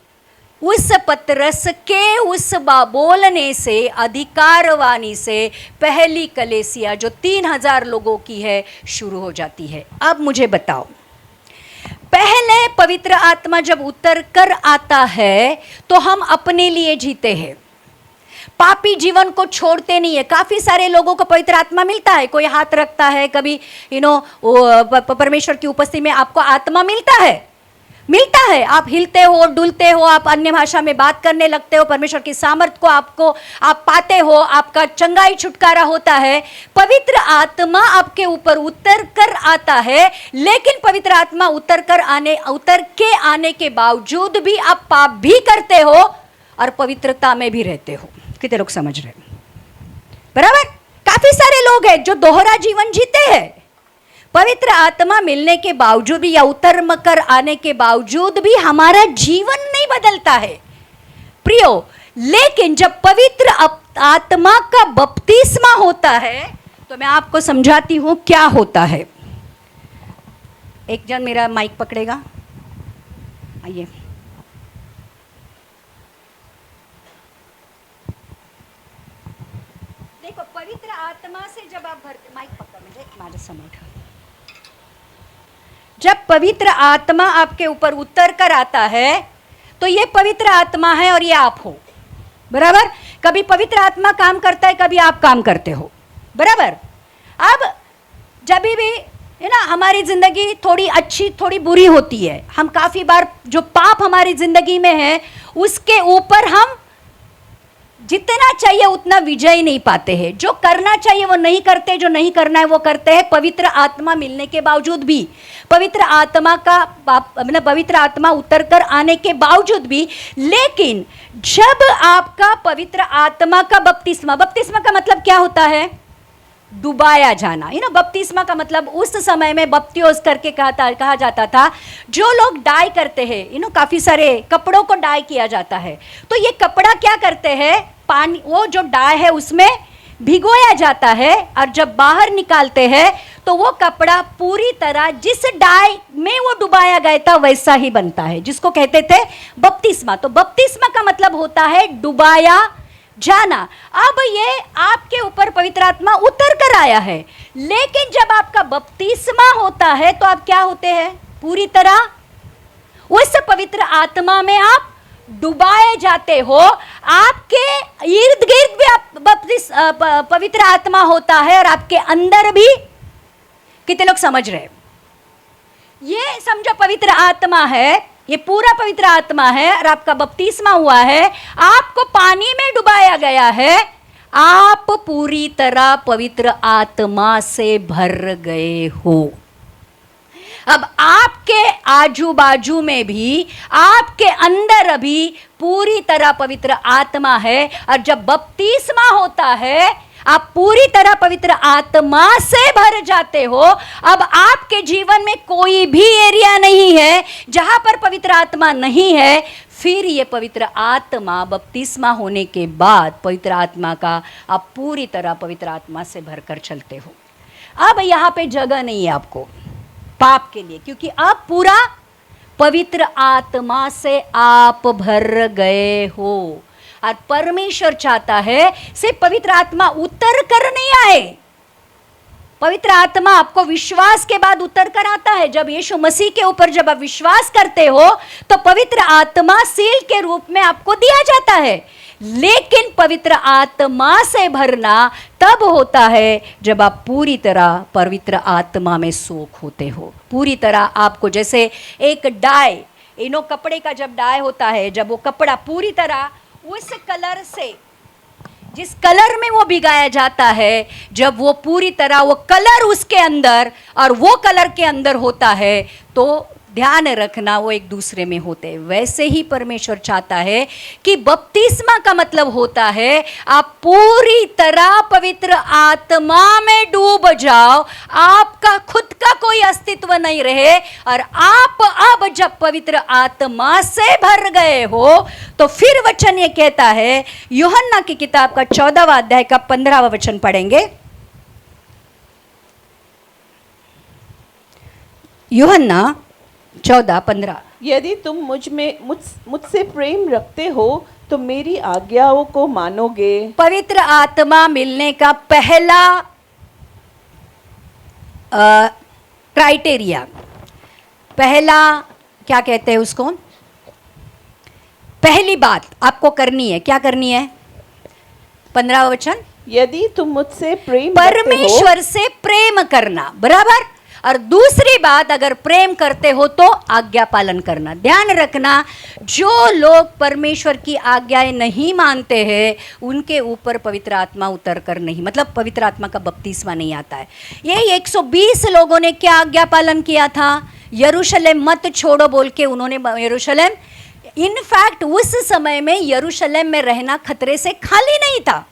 उस पतरस के उस बोलने से, अधिकारवाणी से पहली कलीसिया जो 3000 लोगों की है शुरू हो जाती है। अब मुझे बताओ, पहले पवित्र आत्मा जब उतर कर आता है तो हम अपने लिए जीते हैं, पापी जीवन को छोड़ते नहीं है। काफी सारे लोगों को पवित्र आत्मा मिलता है, कोई हाथ रखता है, कभी परमेश्वर की उपस्थिति में आपको आत्मा मिलता है, आप हिलते हो, डुलते हो, आप अन्य भाषा में बात करने लगते हो, परमेश्वर की सामर्थ को आप पाते हो, आपका चंगाई छुटकारा होता है। पवित्र आत्मा आपके ऊपर उतर कर आता है, लेकिन पवित्र आत्मा उतर के आने के बावजूद भी आप पाप भी करते हो और पवित्रता में भी रहते हो। कितने लोग समझ रहे हैं? बराबर। काफी सारे लोग हैं जो दोहरा जीवन जीते हैं, पवित्र आत्मा मिलने के बावजूद भी या उतर कर आने के बावजूद भी हमारा जीवन नहीं बदलता है प्रियो। लेकिन जब पवित्र आत्मा का बपतिस्मा होता है तो मैं आपको समझाती हूं क्या होता है। एक जन मेरा माइक पकड़ेगा, आइए। आत्मा से जब आप भरते, माइक पकड़ म्हणजे माझ्या समोर ठेव. जब पवित्र आत्मा आपके ऊपर उतर कर आता है तो ये पवित्र आत्मा है और ये आप हो. बराबर. कभी पवित्र आत्मा काम करता है, कभी आप काम करते हो. बराबर. अब जब भी है ना हमारी जिंदगी थोड़ी अच्छी थोड़ी बुरी होती है, हम काफी बार जो पाप हमारी जिंदगी में है उसके ऊपर हम जितना चाहिए उतना विजय नहीं पाते हैं. जो करना चाहिए वो नहीं करते, जो नहीं करना है वो करते हैं, पवित्र आत्मा मिलने के बावजूद भी, पवित्र आत्मा का मतलब पवित्र आत्मा उतर कर आने के बावजूद भी. लेकिन जब आपका पवित्र आत्मा का बपतिस्मा, बपतिस्मा का मतलब क्या होता है? डुबाया जाना. बपतिस्मा का मतलब उस समय में बप्तियोस करके कहा जाता था. जो लोग डाई करते हैं, काफी सारे कपड़ों को डाई किया जाता है, तो ये कपड़ा क्या करते हैं, पानी, वो जो डाई है उसमें भिगोया जाता है और जब बाहर निकालते हैं तो वो कपड़ा पूरी तरह जिस डाई में वो डुबाया गया था वैसा ही बनता है, जिसको कहते थे बपतिस्मा. तो बपतिस्मा का मतलब होता है डुबाया जाना. अब ये आपके ऊपर पवित्र आत्मा उतर कर आया है, लेकिन जब आपका बपतिस्मा होता है तो आप क्या होते हैं? पूरी तरह उस पवित्र आत्मा में आप डुबाए जाते हो. आपके इर्द गिर्द भी पवित्र आत्मा होता है और आपके अंदर भी. कितने लोग समझ रहे? ये समझो पवित्र आत्मा है, ये पूरा पवित्र आत्मा है और आपका बपतिस्मा हुआ है, आपको पानी में डुबाया गया है, आप पूरी तरह पवित्र आत्मा से भर गए हो. अब आपके आजू बाजू में भी, आपके अंदर अभी पूरी तरह पवित्र आत्मा है और जब बपतिस्मा होता है आप पूरी तरह पवित्र आत्मा से भर जाते हो. अब आपके जीवन में कोई भी एरिया नहीं है जहां पर पवित्र आत्मा नहीं है. फिर ये पवित्र आत्मा बपतिस्मा होने के बाद पवित्र आत्मा का आप पूरी तरह पवित्र आत्मा से भरकर चलते हो. अब यहाँ पे जगह नहीं है आपको पाप के लिए, क्योंकि अब पूरा पवित्र आत्मा से आप भर गए हो. और परमेश्वर चाहता है सिर्फ पवित्र आत्मा उतर कर नहीं आए, पवित्र आत्मा आपको विश्वास के बाद उतर कर आता है. जब यीशु मसीह के ऊपर जब आप विश्वास करते हो तो पवित्र आत्मा सील के रूप में आपको दिया जाता है. लेकिन पवित्र आत्मा से भरना तब होता है जब आप पूरी तरह पवित्र आत्मा में सोख होते हो. पूरी तरह आपको, जैसे एक डाई, कपड़े का जब डाई होता है, जब वो कपड़ा पूरी तरह उस कलर से, जिस कलर में वो भिगाया जाता है, जब वो पूरी तरह वो कलर उसके अंदर और वो कलर के अंदर होता है तो ध्यान रखना वो एक दूसरे में होते हैं. वैसे ही परमेश्वर चाहता है कि बपतिस्मा का मतलब होता है आप पूरी तरह पवित्र आत्मा में डूब जाओ, आपका खुद का कोई अस्तित्व नहीं रहे और आप अब जब पवित्र आत्मा से भर गए हो तो फिर वचन ये कहता है, यूहन्ना की किताब का 14वां अध्याय का 15वां वचन पढ़ेंगे. यूहन्ना 14:15. यदि तुम मुझसे प्रेम रखते हो तो मेरी आज्ञाओं को मानोगे. पवित्र आत्मा मिलने का पहला क्राइटेरिया, पहला क्या कहते हैं उसको, पहली बात आपको करनी है, क्या करनी है? 15वां वचन, यदि तुम मुझसे प्रेम रखते हो, परमेश्वर से प्रेम करना. बराबर. और दूसरी बात, अगर प्रेम करते हो तो आज्ञा पालन करना. ध्यान रखना, जो लोग परमेश्वर की आज्ञाएं नहीं मानते हैं उनके ऊपर पवित्र आत्मा उतर कर नहीं, मतलब पवित्र आत्मा का बपतिस्मा नहीं आता है. ये 120 लोगों ने क्या आज्ञा पालन किया था? यरूशलेम मत छोड़ो बोल के उन्होंने यरूशलेम, इनफैक्ट उस समय में यरूशलेम में रहना खतरे से खाली नहीं था.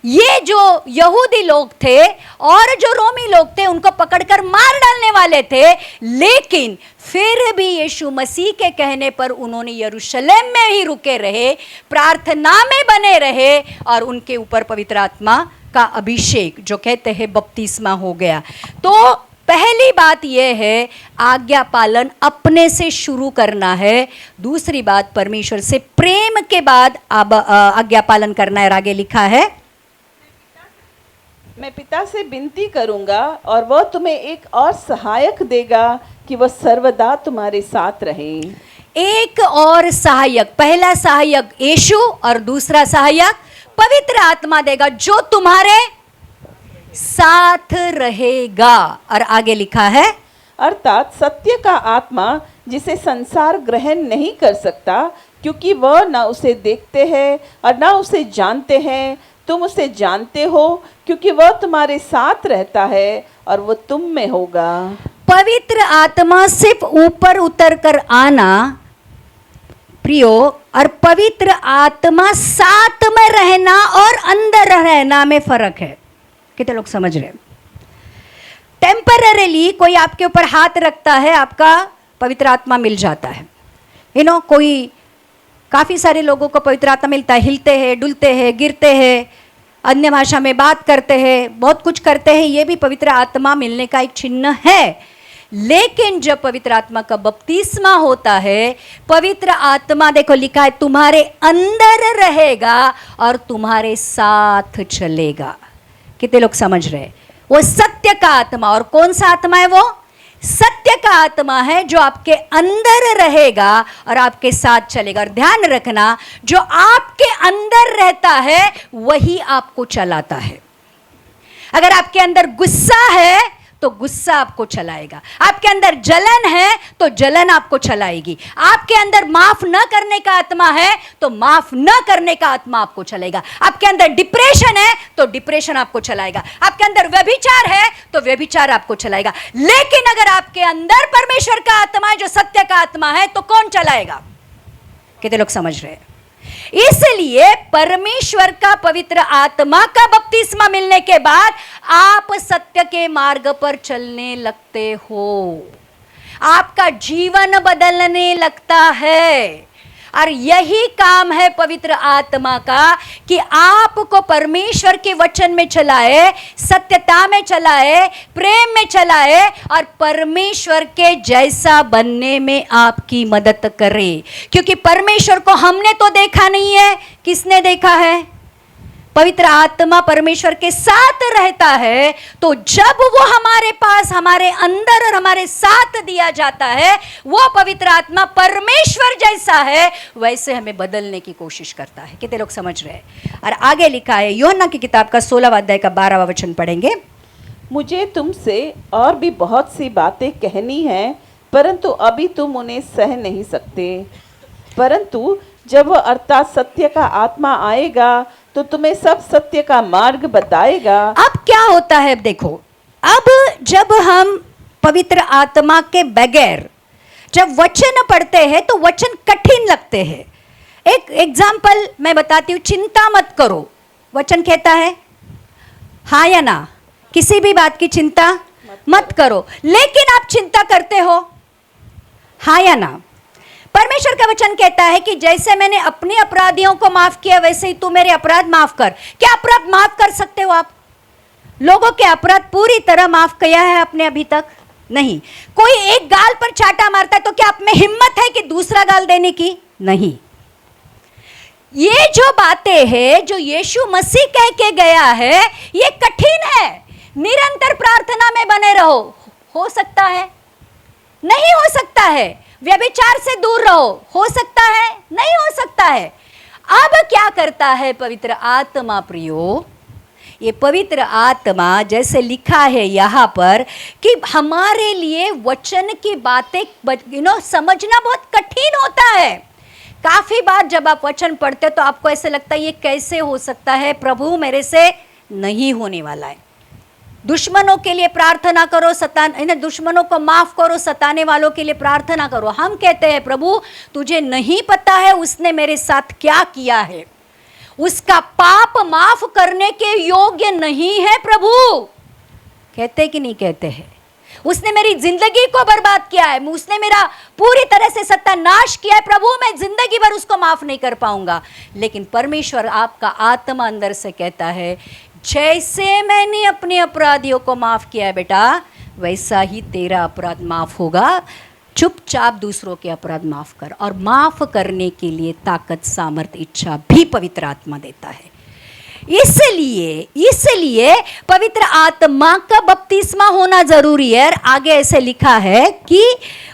ये जो यहूदी लोग थे और जो रोमी लोग थे उनको पकड़कर मार डालने वाले थे, लेकिन फिर भी यीशु मसीह के कहने पर उन्होंने यरूशलेम में ही रुके रहे, प्रार्थना में बने रहे और उनके ऊपर पवित्र आत्मा का अभिषेक, जो कहते हैं बपतिस्मा, हो गया. तो पहली बात यह है आज्ञा पालन अपने से शुरू करना है. दूसरी बात परमेश्वर से प्रेम के बाद आज्ञा पालन करना है. आगे लिखा है मैं पिता से विनती करूंगा और वह तुम्हें एक और सहायक देगा कि वह सर्वदा तुम्हारे साथ रहे। एक और सहायक, पहला सहायक यीशु और दूसरा सहायक पवित्र आत्मा देगा जो तुम्हारे साथ रहेगा। और आगे लिखा है, अर्थात सत्य का आत्मा जिसे संसार ग्रहण नहीं कर सकता, क्योंकि वह न उसे देखते हैं और न उसे जानते हैं। तुम उसे जानते हो क्योंकि वह तुम्हारे साथ रहता है और वह तुम में होगा। पवित्र आत्मा सिर्फ ऊपर उतर कर आना प्रियो, और पवित्र आत्मा साथ में रहना और अंदर रहना में फर्क है। कितने लोग समझ रहे हैं? टेम्पररीली कोई आपके ऊपर हाथ रखता है, आपका पवित्र आत्मा मिल जाता है। कोई काफ़ी सारे लोगों को पवित्र आत्मा मिलता है, हिलते हैं, डुलते हैं, गिरते हैं, अन्य भाषा में बात करते हैं, बहुत कुछ करते हैं। ये भी पवित्र आत्मा मिलने का एक चिन्ह है। लेकिन जब पवित्र आत्मा का बपतिस्मा होता है, पवित्र आत्मा देखो लिखा है तुम्हारे अंदर रहेगा और तुम्हारे साथ चलेगा। कितने लोग समझ रहे हैं? वो सत्य का आत्मा, और कौन सा आत्मा है? वो सत्य का आत्मा है जो आपके अंदर रहेगा और आपके साथ चलेगा। और ध्यान रखना, जो आपके अंदर रहता है वही आपको चलाता है। अगर आपके अंदर गुस्सा है तो गुस्सा आपको चलाएगा, आपके अंदर जलन है तो जलन आपको चलाएगी, आपके अंदर माफ न करने का आत्मा है तो माफ न करने का आत्मा आपको चलेगा, आपके अंदर डिप्रेशन है तो डिप्रेशन आपको चलाएगा, आपके अंदर व्यभिचार है तो व्यभिचार आपको चलाएगा। लेकिन अगर आपके अंदर परमेश्वर का आत्मा है जो सत्य का आत्मा है तो कौन चलाएगा? कितने लोग समझ रहे हैं? इसलिए परमेश्वर का पवित्र आत्मा का बपतिस्मा मिलने के बाद आप सत्य के मार्ग पर चलने लगते हो, आपका जीवन बदलने लगता है। और यही काम है पवित्र आत्मा का कि आपको परमेश्वर के वचन में चलाए, सत्यता में चलाए, प्रेम में चलाए और परमेश्वर के जैसा बनने में आपकी मदद करे। क्योंकि परमेश्वर को हमने तो देखा नहीं है, किसने देखा है? पवित्र आत्मा परमेश्वर के साथ रहता है, तो जब वो हमारे पास, हमारे अंदर और हमारे साथ दिया जाता है, वो पवित्र आत्मा परमेश्वर जैसा है वैसे हमें बदलने की कोशिश करता है। कितने लोग समझ रहे हैं? और आगे लिखा है, यूहन्ना की किताब का 16वां अध्याय का 12वां वचन पढ़ेंगे। मुझे तुमसे और भी बहुत सी बातें कहनी हैं, परंतु अभी तुम उन्हें सह नहीं सकते। परंतु जब वह अर्थात सत्य का आत्मा आएगा तो तुम्हें सब सत्य का मार्ग बताएगा। अब क्या होता है? देखो, अब जब हम पवित्र आत्मा के बगैर जब वचन पढ़ते हैं तो वचन कठिन लगते हैं। एक एग्जाम्पल मैं बताती हूँ, चिंता मत करो, वचन कहता है हाँ या ना? किसी भी बात की चिंता मत करो, लेकिन आप चिंता करते हो, हाँ या ना? परमेश्वर का वचन कहता है कि जैसे मैंने अपने अपराधियों को माफ किया वैसे ही तू मेरे अपराध माफ कर। क्या अपराध माफ कर सकते हो आप? लोगों के अपराध पूरी तरह माफ किया है आपने अभी तक? नहीं। कोई एक गाल पर चाटा मारता है तो क्या आप में हिम्मत है कि दूसरा गाल देने की? नहीं। ये जो बातें हैं जो यीशु मसीह कह के गया है ये कठिन है। निरंतर प्रार्थना में बने रहो, हो सकता है? नहीं हो सकता है। व्यभिचार से दूर रहो, हो सकता है? नहीं हो सकता है। अब क्या करता है पवित्र आत्मा प्रियो? ये पवित्र आत्मा जैसे लिखा है यहाँ पर कि हमारे लिए वचन की बातें समझना बहुत कठिन होता है। काफी बार जब आप वचन पढ़ते तो आपको ऐसे लगता है ये कैसे हो सकता है, प्रभु मेरे से नहीं होने वाला है। दुश्मनों के लिए प्रार्थना करो, दुश्मनों को माफ करो, सताने वालों के लिए प्रार्थना करो। हम कहते हैं प्रभु तुझे नहीं पता है उसने मेरे साथ क्या किया है, उसका पाप माफ करने के योग्य नहीं है प्रभु। कहते कि नहीं कहते हैं? उसने मेरी जिंदगी को बर्बाद किया है, उसने मेरा पूरी तरह से सत्यानाश किया है प्रभु, मैं जिंदगी भर उसको माफ नहीं कर पाऊंगा। लेकिन परमेश्वर आपका आत्मा अंदर से कहता है जैसे मैंने अपने अपराधियों को माफ किया है बेटा वैसा ही तेरा अपराध माफ होगा। चुपचाप दूसरों के अपराध माफ कर, और माफ करने के लिए ताकत, सामर्थ, इच्छा भी पवित्र आत्मा देता है। इसलिए पवित्र आत्मा का बपतिस्मा होना जरूरी है। और आगे ऐसे लिखा है कि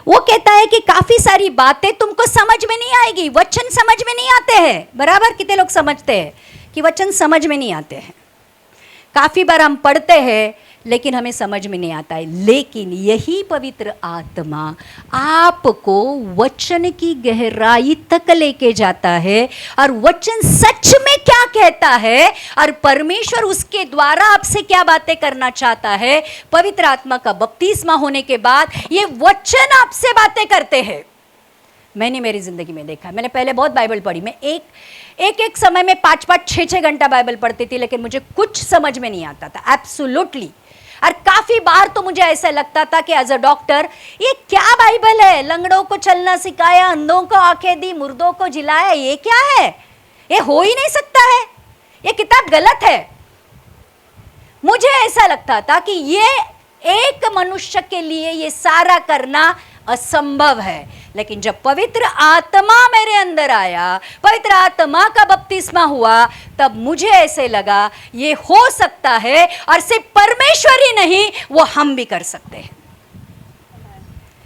वो कहता है कि काफी सारी बातें तुमको समझ में नहीं आएगी, वचन समझ में नहीं आते हैं। बराबर, कितने लोग समझते हैं कि वचन समझ में नहीं आते हैं? काफी बार हम पढ़ते हैं लेकिन हमें समझ में नहीं आता है। लेकिन यही पवित्र आत्मा आपको वचन की गहराई तक लेके जाता है और वचन सच में क्या कहता है और परमेश्वर उसके द्वारा आपसे क्या बातें करना चाहता है। पवित्र आत्मा का बपतिस्मा होने के बाद ये वचन आपसे बातें करते हैं। मैंने मेरी जिंदगी में देखा, मैंने पहले बहुत बाइबल पढ़ी, मैं एक समय में 5-5, 6-6 घंटा बाइबल पढ़ती थी, लेकिन मुझे कुछ समझ में नहीं आता था, एब्सोल्युटली। और काफी बार तो मुझे ऐसा लगता था कि एज अ डॉक्टर ये क्या बाइबल है, लंगड़ों को चलना सिखाया, अंधों को आंखें दी, मुर्दों को जिलाया, ये क्या है? ये हो ही नहीं सकता है, ये किताब गलत है। मुझे ऐसा लगता था कि ये एक मनुष्य के लिए ये सारा करना असंभव है। लेकिन जब पवित्र आत्मा मेरे अंदर आया, पवित्र आत्मा का बपतिस्मा हुआ, तब मुझे ऐसे लगा ये हो सकता है और सिर्फ परमेश्वर ही नहीं, वो हम भी कर सकते हैं।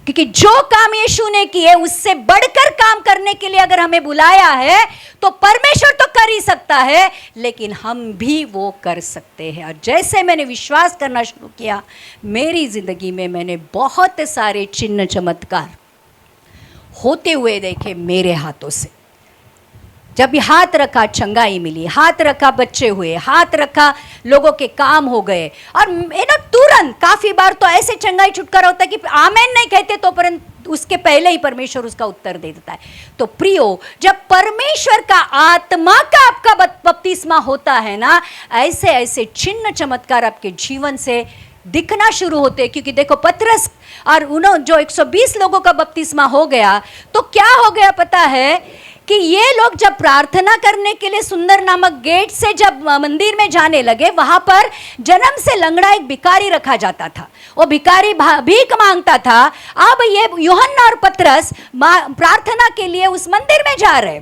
क्योंकि जो काम यीशु ने किए उससे बढ़कर काम करने के लिए अगर हमें बुलाया है तो परमेश्वर तो कर ही सकता है, लेकिन हम भी वो कर सकते हैं। और जैसे मैंने विश्वास करना शुरू किया, मेरी जिंदगी में मैंने बहुत सारे चिन्ह चमत्कार होते हुए देखे मेरे हाथों से। जब भी हाथ रखा चंगाई मिली, हाथ रखा बच्चे हुए, हाथ रखा लोगों के काम हो गए। और तुरंत काफी बार तो ऐसे चंगाई छुटकारा होता है कि आमेन नहीं कहते तो परंतु उसके पहले ही परमेश्वर उसका उत्तर दे देता है। तो प्रियो, जब परमेश्वर का आत्मा का आपका बपतिस्मा होता है ना, ऐसे ऐसे चिन्ह चमत्कार आपके जीवन से दिखना शुरू होते हैं। क्योंकि देखो, पतरस और उन्होंने जो 120 लोगों का बपतिस्मा हो गया, तो क्या हो गया पता है कि ये लोग जब प्रार्थना करने के लिए सुंदर नामक गेट से जब मंदिर में जाने लगे, वहां पर जन्म से लंगड़ा एक भिखारी रखा जाता था। वो भिखारी भीख मांगता था। अब ये यूहन्ना और पतरस प्रार्थना के लिए उस मंदिर में जा रहे,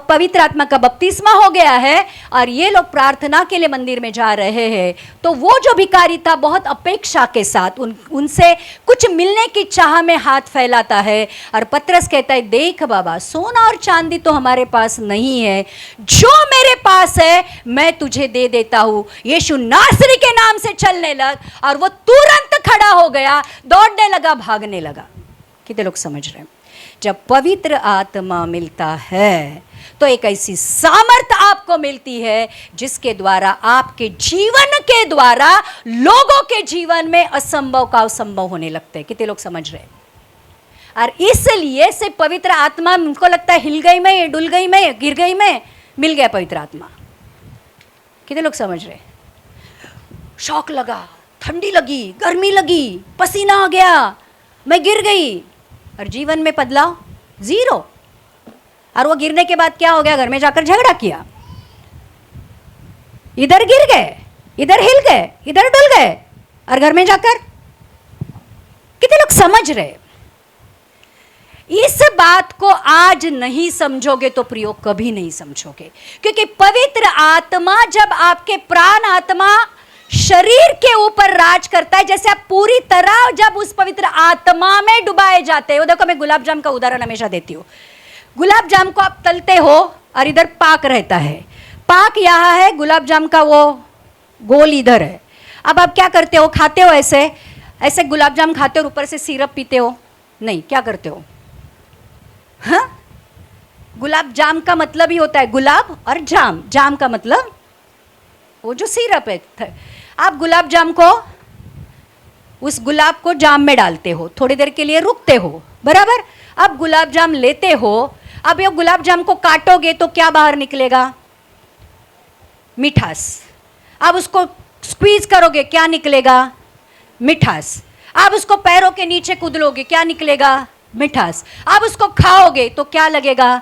पवित्र आत्मा का बपतिस्मा हो गया है और ये लोग प्रार्थना के लिए मंदिर में जा रहे हैं। तो वो जो भिखारी था बहुत अपेक्षा के साथ उनसे कुछ मिलने की चाह में हाथ फैलाता है। और पतरस कहता है, देख बाबा, सोना और चांदी तो हमारे पास नहीं है, जो मेरे पास है मैं तुझे दे देता हूँ। यीशु नासरी के नाम से चलने लग, और वो तुरंत खड़ा हो गया, दौड़ने लगा, भागने लगा। कितने लोग समझ रहे हैं? जब पवित्र आत्मा मिलता है तो एक ऐसी सामर्थ आपको मिलती है जिसके द्वारा आपके जीवन के द्वारा लोगों के जीवन में असंभव का संभव होने लगते हैं। कितने लोग समझ रहे हैं? और इसलिए से पवित्र आत्मा, उनको लगता है हिल गई मैं, डुल गई मैं, गिर गई मैं, मिल गया पवित्र आत्मा। कितने लोग समझ रहे? शौक लगा, ठंडी लगी, गर्मी लगी, पसीना आ गया, मैं गिर गई, और जीवन में बदलाव जीरो। और वो गिरने के बाद क्या हो गया? घर में जाकर झगड़ा किया, इधर गिर गए, इधर हिल गए, इधर डुल गए, और घर में जाकर। कितने लोग समझ रहे? इस बात को आज नहीं समझोगे तो प्रियो कभी नहीं समझोगे। क्योंकि पवित्र आत्मा जब आपके प्राण आत्मा शरीर के ऊपर राज करता है, जैसे आप पूरी तरह जब उस पवित्र आत्मा में डुबाए जाते हो। देखो, मैं गुलाब जाम का उदाहरण हमेशा देती हूँ। गुलाब जाम को आप तलते हो और इधर पाक रहता है, पाक यहाँ है, गुलाब जाम का वो गोल इधर है। अब आप क्या करते हो? खाते हो ऐसे ऐसे गुलाब जाम खाते हो और ऊपर से सिरप पीते हो? नहीं, क्या करते हो? हाँ, गुलाब जाम का मतलब ही होता है गुलाब और जाम, जाम का मतलब वो जो सिरप है। आप गुलाब जाम को, उस गुलाब को जाम में डालते हो, थोड़ी देर के लिए रुकते हो, बराबर। अब गुलाब जाम लेते हो, अब ये गुलाब जाम को काटोगे तो क्या बाहर निकलेगा? मिठास। अब उसको स्क्वीज करोगे, क्या निकलेगा? मिठास। अब उसको पैरों के नीचे कुदलोगे, क्या निकलेगा? मिठास। अब उसको खाओगे तो क्या लगेगा?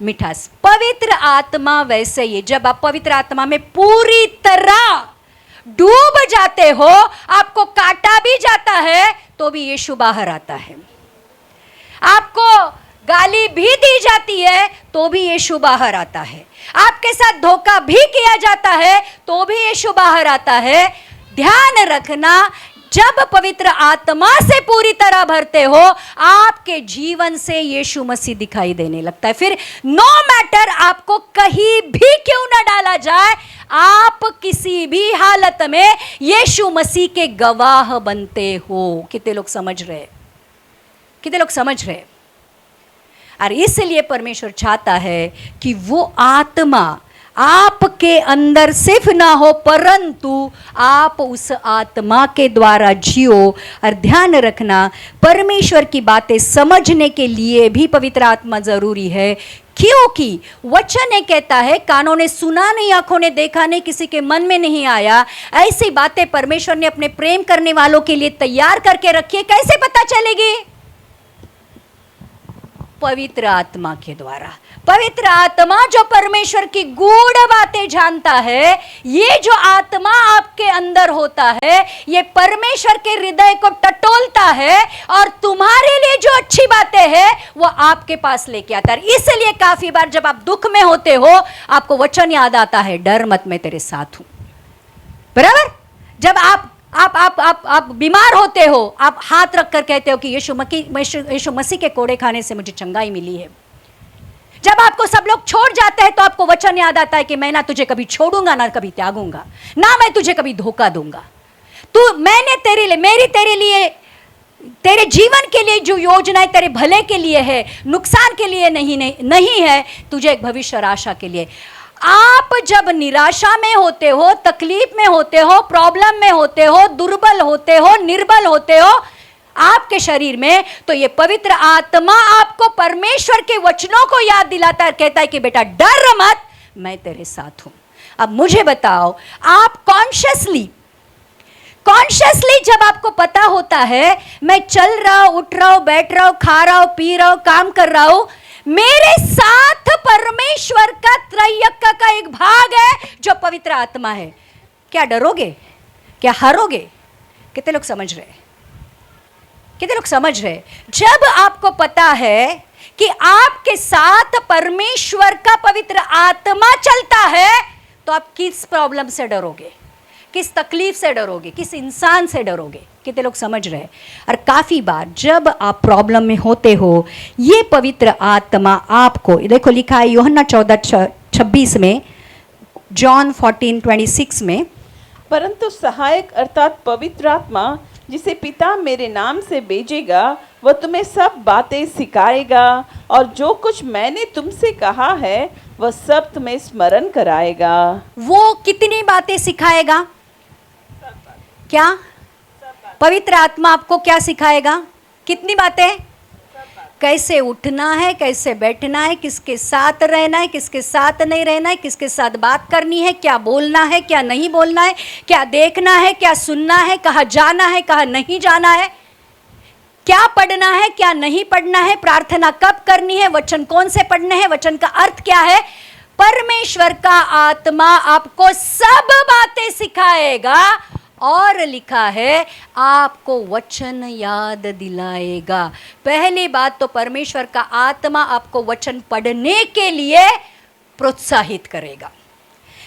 मिठास। पवित्र आत्मा वैसे ही, जब आप पवित्र आत्मा में पूरी तरह डूब जाते हो, आपको काटा भी जाता है तो भी यीशु बाहर आता है। आपको गाली भी दी जाती है तो भी यीशु बाहर आता है, आपके साथ धोखा भी किया जाता है तो भी यीशु बाहर आता है। ध्यान रखना, जब पवित्र आत्मा से पूरी तरह भरते हो, आपके जीवन से यीशु मसीह दिखाई देने लगता है। फिर नो मैटर आपको कहीं भी क्यों ना डाला जाए, आप किसी भी हालत में यीशु मसीह के गवाह बनते हो। कितने लोग समझ रहे, कितने लोग समझ रहे? और इसलिए परमेश्वर चाहता है कि वो आत्मा आपके अंदर सिर्फ ना हो, परंतु आप उस आत्मा के द्वारा जियो। और ध्यान रखना, परमेश्वर की बातें समझने के लिए भी पवित्र आत्मा जरूरी है, क्योंकि वचन ये कहता है, कानों ने सुना नहीं, आंखों ने देखा नहीं, किसी के मन में नहीं आया, ऐसी बातें परमेश्वर ने अपने प्रेम करने वालों के लिए तैयार करके रखी है। कैसे पता चलेगी? पवित्र आत्मा के द्वारा। पवित्र आत्मा जो परमेश्वर की गूढ़ बातें जानता है, ये जो आत्मा आपके अंदर होता है, ये परमेश्वर के हृदय को टटोलता है और तुम्हारे लिए जो अच्छी बातें हैं वो आपके पास लेके आता है। इसलिए काफी बार जब आप दुख में होते हो, आपको वचन याद आता है, डर मत, मैं तेरे साथ हूं। बराबर? जब आप बीमार होते हो, आप हाथ रखकर कहते हो कि यीशु मसीह के कोड़े खाने से मुझे चंगाई मिली है। जब आपको सब लोग छोड़ जाते हैं तो आपको वचन याद आता है कि मैं ना तुझे कभी छोड़ूंगा ना कभी त्यागूंगा, ना मैं तुझे कभी धोखा दूंगा। मैंने तेरे लिए, मेरी तेरे लिए, तेरे जीवन के लिए जो योजनाएं तेरे भले के लिए है, नुकसान के लिए नहीं है, तुझे एक भविष्य और आशा के लिए। आप जब निराशा में होते हो, तकलीफ में होते हो, प्रॉब्लम में होते हो, दुर्बल होते हो, निर्बल होते हो आपके शरीर में, तो ये पवित्र आत्मा आपको परमेश्वर के वचनों को याद दिलाता है, कहता है कि बेटा डर मत, मैं तेरे साथ हूं। अब मुझे बताओ, आप कॉन्शियसली जब आपको पता होता है मैं चल रहा हूं, उठ रहा हूं, बैठ रहा हूं, खा रहा हूं, पी रहा हूं, काम कर रहा हूं, मेरे साथ परमेश्वर का त्रैयक का एक भाग है जो पवित्र आत्मा है, क्या डरोगे? क्या हारोगे? कितने लोग समझ रहे? कितने लोग समझ रहे? जब आपको पता है कि आपके साथ परमेश्वर का पवित्र आत्मा चलता है, तो आप किस प्रॉब्लम से डरोगे? किस तकलीफ से डरोगे? किस इंसान से डरोगे? कितने लोग समझ रहे? और काफी बार जब आप प्रॉब्लम में होते हो, ये पवित्र आत्मा आपको, देखो लिखा है यूहन्ना 14:26 में, जॉन 14:26 में, परंतु सहायक अर्थात पवित्र आत्मा जिसे पिता मेरे नाम से भेजेगा, वह तुम्हें सब बातें सिखाएगा और जो कुछ मैंने तुमसे कहा है वह सब तुम्हें स्मरण कराएगा। वो कितनी बातें सिखाएगा? क्या पवित्र आत्मा आपको क्या सिखाएगा? कितनी बातें? कैसे उठना है, कैसे बैठना है, किसके साथ रहना है, किसके साथ नहीं रहना है, किसके साथ बात करनी है, क्या बोलना है, क्या नहीं बोलना है, क्या देखना है, क्या सुनना है, कहाँ जाना है, कहाँ नहीं जाना है, क्या पढ़ना है, क्या नहीं पढ़ना है, प्रार्थना कब करनी है, वचन कौन से पढ़ने हैं, वचन का अर्थ क्या है। परमेश्वर का आत्मा आपको सब बातें सिखाएगा और लिखा है आपको वचन याद दिलाएगा। पहली बात तो परमेश्वर का आत्मा आपको वचन पढ़ने के लिए प्रोत्साहित करेगा।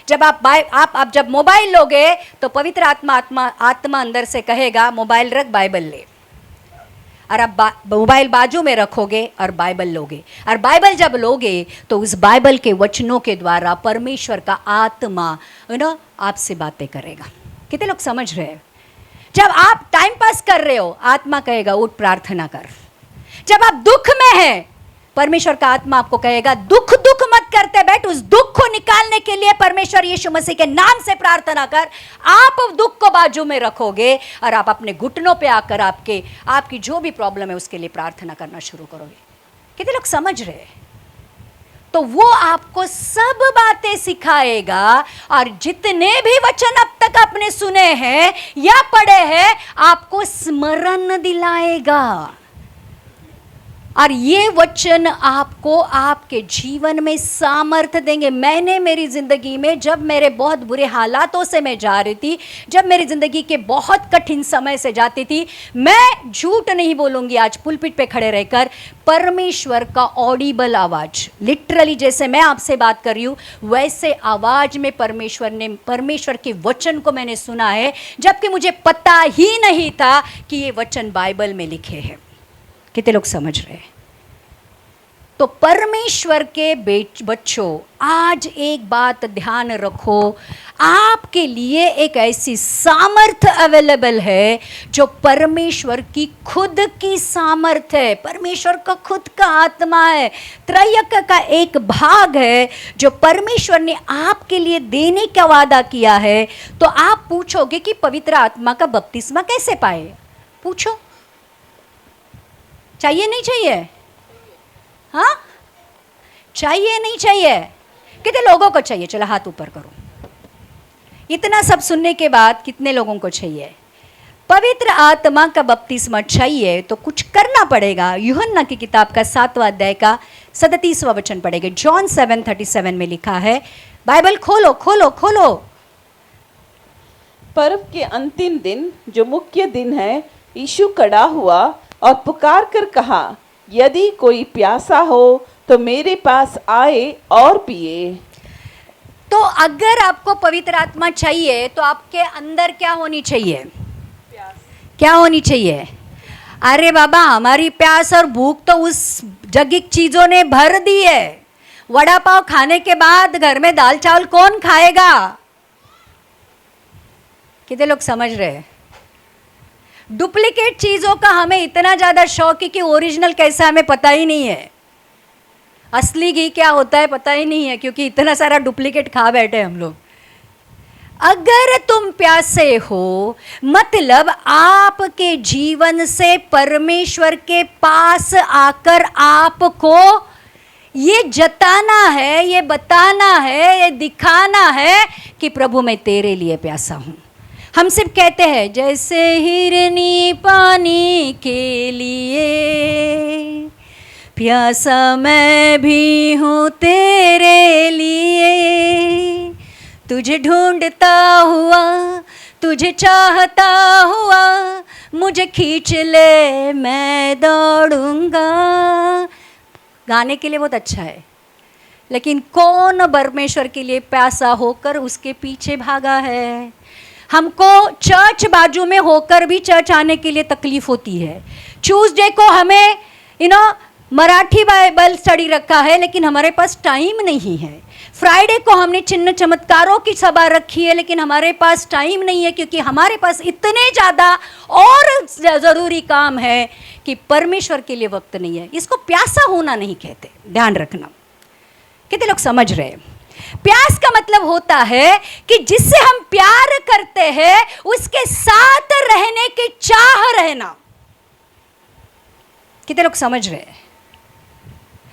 जब आप जब मोबाइल लोगे तो पवित्र आत्मा अंदर से कहेगा मोबाइल रख, बाइबल ले। और आप मोबाइल बाजू में रखोगे और बाइबल लोगे, और बाइबल जब लोगे तो उस बाइबल के वचनों के द्वारा परमेश्वर का आत्मा आपसे बातें करेगा। कितने लोग समझ रहे हैं? जब आप टाइम पास कर रहे हो, आत्मा कहेगा उठ प्रार्थना कर। जब आप दुख में हैं, परमेश्वर का आत्मा आपको कहेगा दुख मत करते बैठ, उस दुख को निकालने के लिए परमेश्वर यीशु मसीह के नाम से प्रार्थना कर। आप दुख को बाजू में रखोगे और आप अपने घुटनों पे आकर आपकी जो भी प्रॉब्लम है उसके लिए प्रार्थना करना शुरू करोगे। कितने लोग समझ रहे हैं? तो वो आपको सब बातें सिखाएगा और जितने भी वचन अब तक आपने सुने हैं या पढ़े हैं, आपको स्मरण दिलाएगा। और ये वचन आपको आपके जीवन में सामर्थ्य देंगे। मैंने मेरी ज़िंदगी में जब मेरे बहुत बुरे हालातों से मैं जा रही थी, जब मेरी ज़िंदगी के बहुत कठिन समय से जाती थी, मैं झूठ नहीं बोलूँगी आज पुलपिट पे खड़े रहकर, परमेश्वर का ऑडिबल आवाज़, लिटरली जैसे मैं आपसे बात कर रही हूँ वैसे आवाज़ में परमेश्वर के वचन को मैंने सुना है, जबकि मुझे पता ही नहीं था कि ये वचन बाइबल में लिखे हैं। कितने लोग समझ रहे हैं? तो परमेश्वर के बच्चों, आज एक बात ध्यान रखो, आपके लिए एक ऐसी सामर्थ्य अवेलेबल है जो परमेश्वर की खुद की सामर्थ्य है, परमेश्वर का खुद का आत्मा है, त्रयक का एक भाग है जो परमेश्वर ने आपके लिए देने का वादा किया है। तो आप पूछोगे कि पवित्र आत्मा का बपतिस्मा कैसे पाए? पूछो, चाहिए नहीं चाहिए? हाँ, चाहिए नहीं चाहिए? कितने लोगों को चाहिए? चलो हाथ ऊपर करो। इतना सब सुनने के बाद कितने लोगों को चाहिए? पवित्र आत्मा का बपतिस्मा चाहिए तो कुछ करना पड़ेगा। यूहन्ना की किताब का 7वां अध्याय का 37वां वचन पढ़ेंगे। जॉन 7:37 में लिखा है, बाइबल खोलो खोलो खोलो। पर्व के अंतिम दिन, जो मुख्य दिन है, यीशु खड़ा हुआ और पुकार कर कहा, यदि कोई प्यासा हो तो मेरे पास आए और पिए। तो अगर आपको पवित्र आत्मा चाहिए तो आपके अंदर क्या होनी चाहिए? क्या होनी चाहिए? अरे बाबा, हमारी प्यास और भूख तो उस जगिक चीजों ने भर दी है। वड़ा पाव खाने के बाद घर में दाल चावल कौन खाएगा? कितने लोग समझ रहे हैं? डुप्लीकेट चीज़ों का हमें इतना ज़्यादा शौक है कि ओरिजिनल कैसा हमें पता ही नहीं है, असली घी क्या होता है पता ही नहीं है, क्योंकि इतना सारा डुप्लीकेट खा बैठे हम लोग। अगर तुम प्यासे हो, मतलब आपके जीवन से परमेश्वर के पास आकर आपको ये जताना है, ये बताना है, ये दिखाना है कि प्रभु मैं तेरे लिए प्यासा हूँ। हम सिर्फ कहते हैं जैसे हिरनी पानी के लिए प्यासा मैं भी हूँ तेरे लिए, तुझे ढूंढता हुआ, तुझे चाहता हुआ, मुझे खींच ले मैं दौड़ूंगा। गाने के लिए बहुत अच्छा है, लेकिन कौन परमेश्वर के लिए प्यासा होकर उसके पीछे भागा है? हमको चर्च बाजू में होकर भी चर्च आने के लिए तकलीफ होती है। ट्यूसडे को हमें मराठी बाइबल स्टडी रखा है, लेकिन हमारे पास टाइम नहीं है। फ्राइडे को हमने चिन्ह चमत्कारों की सभा रखी है, लेकिन हमारे पास टाइम नहीं है, क्योंकि हमारे पास इतने ज़्यादा और ज़रूरी काम है कि परमेश्वर के लिए वक्त नहीं है। इसको प्यासा होना नहीं कहते, ध्यान रखना। कितने लोग समझ रहे हैं? प्यास का मतलब होता है कि जिससे हम प्यार करते हैं उसके साथ रहने की चाह रहना। कितने लोग समझ रहे हैं?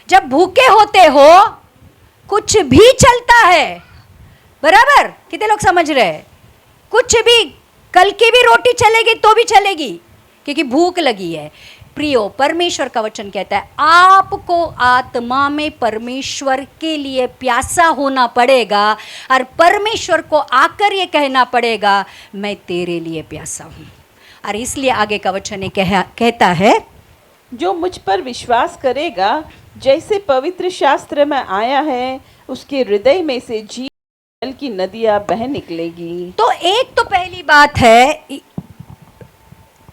जब भूखे होते हो कुछ भी चलता है, बराबर? कितने लोग समझ रहे हैं? कुछ भी, कल की भी रोटी चलेगी तो भी चलेगी, क्योंकि भूख लगी है। प्रियो, परमेश्वर का वचन कहता है आपको आत्मा में परमेश्वर के लिए प्यासा होना पड़ेगा, और परमेश्वर को आकर ये कहना पड़ेगा मैं तेरे लिए प्यासा हूँ। और इसलिए आगे का वचन कहता है, जो मुझ पर विश्वास करेगा, जैसे पवित्र शास्त्र में आया है, उसके हृदय में से जीवन की नदियां बह निकलेगी। तो एक तो पहली बात है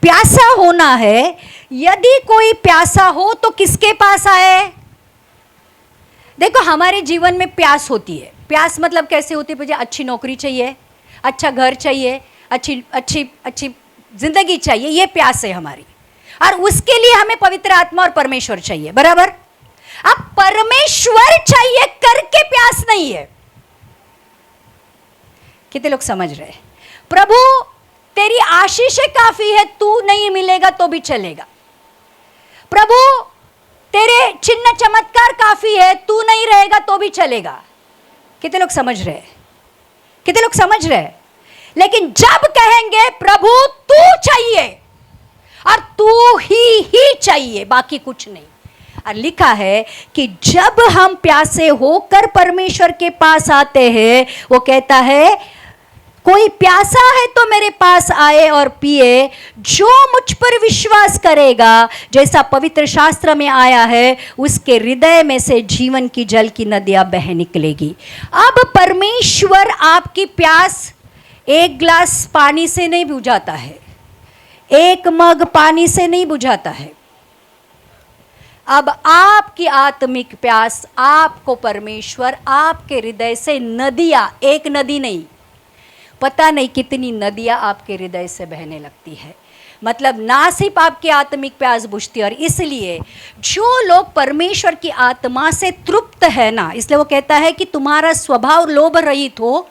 प्यासा होना है। यदि कोई प्यासा हो तो किसके पास आए? देखो, हमारे जीवन में प्यास होती है। प्यास मतलब कैसे होती है? मुझे अच्छी नौकरी चाहिए, अच्छा घर चाहिए, अच्छी अच्छी अच्छी जिंदगी चाहिए, ये प्यास है हमारी। और उसके लिए हमें पवित्र आत्मा और परमेश्वर चाहिए, बराबर? अब परमेश्वर चाहिए करके प्यास नहीं है। कितने लोग समझ रहे हैं? प्रभु तेरी आशीषें काफी है, तू नहीं मिलेगा तो भी चलेगा। प्रभु तेरे चिन्ह चमत्कार काफी है, तू नहीं रहेगा तो भी चलेगा। कितने लोग समझ रहे हैं? कितने लोग समझ रहे हैं? लेकिन जब कहेंगे प्रभु तू चाहिए और तू ही चाहिए, बाकी कुछ नहीं, और लिखा है कि जब हम प्यासे होकर परमेश्वर के पास आते हैं, वो कहता है कोई प्यासा है तो मेरे पास आए और पिए, जो मुझ पर विश्वास करेगा, जैसा पवित्र शास्त्र में आया है, उसके हृदय में से जीवन की जल की नदियां बह निकलेगी। अब परमेश्वर आपकी प्यास एक गिलास पानी से नहीं बुझाता है, एक मग पानी से नहीं बुझाता है। अब आपकी आत्मिक प्यास, आपको परमेश्वर आपके हृदय से नदियां, एक नदी नहीं, पता नहीं कितनी नदियां आपके हृदय से बहने लगती है। मतलब ना सिर्फ आपकी आत्मिक प्यास बुझती है, और इसलिए जो लोग परमेश्वर की आत्मा से तृप्त है ना, इसलिए वो कहता है कि तुम्हारा स्वभाव लोभ रहित हो,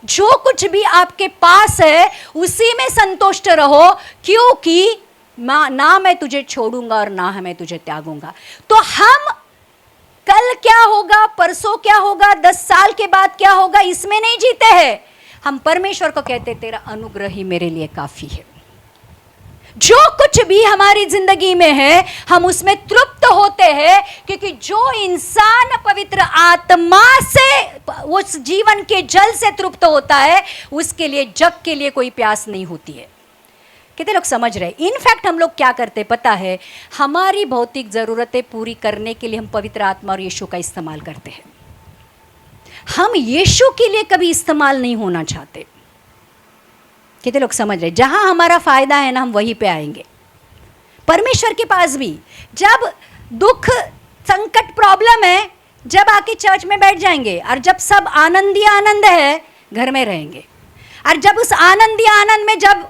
जो कुछ भी आपके पास है उसी में संतुष्ट रहो, क्योंकि ना मैं तुझे छोड़ूंगा और ना मैं तुझे त्यागूंगा। तो हम कल क्या होगा, परसों क्या होगा, 10 साल के बाद क्या होगा, इसमें नहीं जीते हैं। हम परमेश्वर को कहते तेरा अनुग्रह ही मेरे लिए काफी है। जो कुछ भी हमारी जिंदगी में है हम उसमें तृप्त होते हैं, क्योंकि जो इंसान पवित्र आत्मा से, उस जीवन के जल से तृप्त होता है, उसके लिए जग के लिए कोई प्यास नहीं होती है। कितने लोग समझ रहे? इनफैक्ट हम लोग क्या करते पता है, हमारी भौतिक जरूरतें पूरी करने के लिए हम पवित्र आत्मा और यीशु का इस्तेमाल करते हैं। हम यीशु के लिए कभी इस्तेमाल नहीं होना चाहते। कितने लोग समझ रहे? जहां हमारा फायदा है ना, हम वहीं पे आएंगे। परमेश्वर के पास भी जब दुख, संकट, प्रॉब्लम है, जब आके चर्च में बैठ जाएंगे, और जब सब आनंद ही आनंद है, घर में रहेंगे। और जब उस आनंद ही आनंद में जब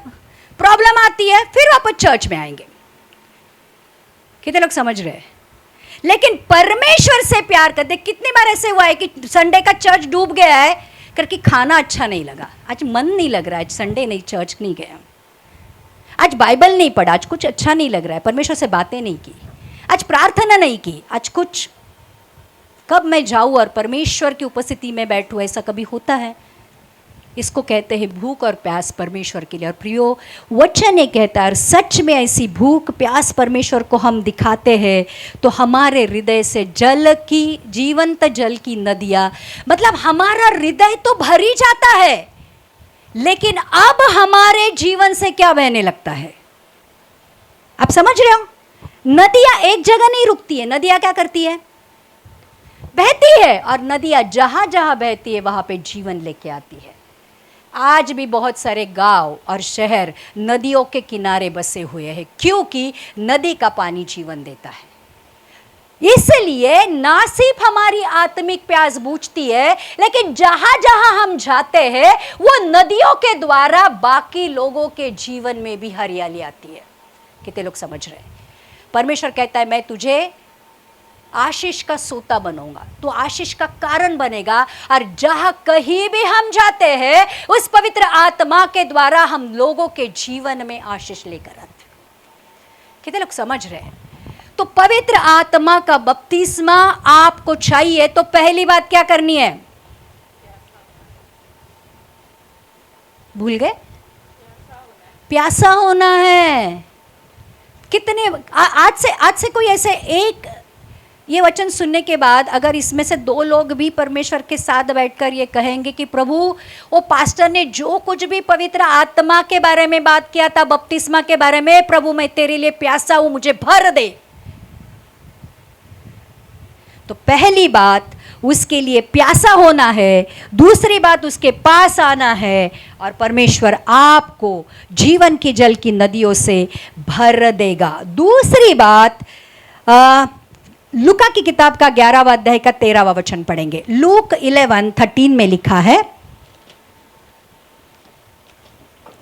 प्रॉब्लम आती है, फिर वापस चर्च में आएंगे। कितने लोग समझ रहे हैं? लेकिन परमेश्वर से प्यार करते। कितनी बार ऐसे हुआ है कि संडे का चर्च डूब गया है करके खाना अच्छा नहीं लगा, आज मन नहीं लग रहा है, आज संडे नहीं, चर्च नहीं गया, आज बाइबल नहीं पढ़ा, आज कुछ अच्छा नहीं लग रहा है, परमेश्वर से बातें नहीं की, आज प्रार्थना नहीं की, आज कुछ, कब मैं जाऊं और परमेश्वर की उपस्थिति में बैठूं, ऐसा कभी होता है? इसको कहते हैं भूख और प्यास परमेश्वर के लिए। और प्रियो, वचन ये कहता है, सच में ऐसी भूख प्यास परमेश्वर को हम दिखाते हैं तो हमारे हृदय से जल की, जीवंत जल की नदियाँ, मतलब हमारा हृदय तो भर ही जाता है, लेकिन अब हमारे जीवन से क्या बहने लगता है? आप समझ रहे हो? नदियाँ एक जगह नहीं रुकती है, नदियाँ क्या करती है? बहती है, और नदियाँ जहाँ जहाँ बहती है वहाँ पे जीवन लेके आती है। आज भी बहुत सारे गांव और शहर नदियों के किनारे बसे हुए हैं, क्योंकि नदी का पानी जीवन देता है। इसलिए ना सिर्फ हमारी आत्मिक प्यास बुझती है, लेकिन जहां जहां हम जाते हैं वो नदियों के द्वारा बाकी लोगों के जीवन में भी हरियाली आती है। कितने लोग समझ रहे हैं? परमेश्वर कहता है मैं तुझे आशीष का सोता बनाऊंगा, तो आशीष का कारण बनेगा, और जहां कहीं भी हम जाते हैं उस पवित्र आत्मा के द्वारा हम लोगों के जीवन में आशीष लेकर आते हैं। कितने लोग समझ रहे हैं? तो पवित्र आत्मा का बपतिस्मा आपको चाहिए तो पहली बात क्या करनी है? भूल गए? प्यासा होना है। कितने आज से कोई ऐसे एक, ये वचन सुनने के बाद अगर इसमें से 2 लोग भी परमेश्वर के साथ बैठकर ये कहेंगे कि प्रभु, वो पास्टर ने जो कुछ भी पवित्र आत्मा के बारे में बात किया था, बपतिस्मा के बारे में, प्रभु मैं तेरे लिए प्यासा हूं, मुझे भर दे, तो पहली बात उसके लिए प्यासा होना है, दूसरी बात उसके पास आना है, और परमेश्वर आपको जीवन की जल की नदियों से भर देगा। दूसरी बात, लूका की किताब का 11वां अध्याय का 13वां वचन पढ़ेंगे। लूक 11:13 में लिखा है,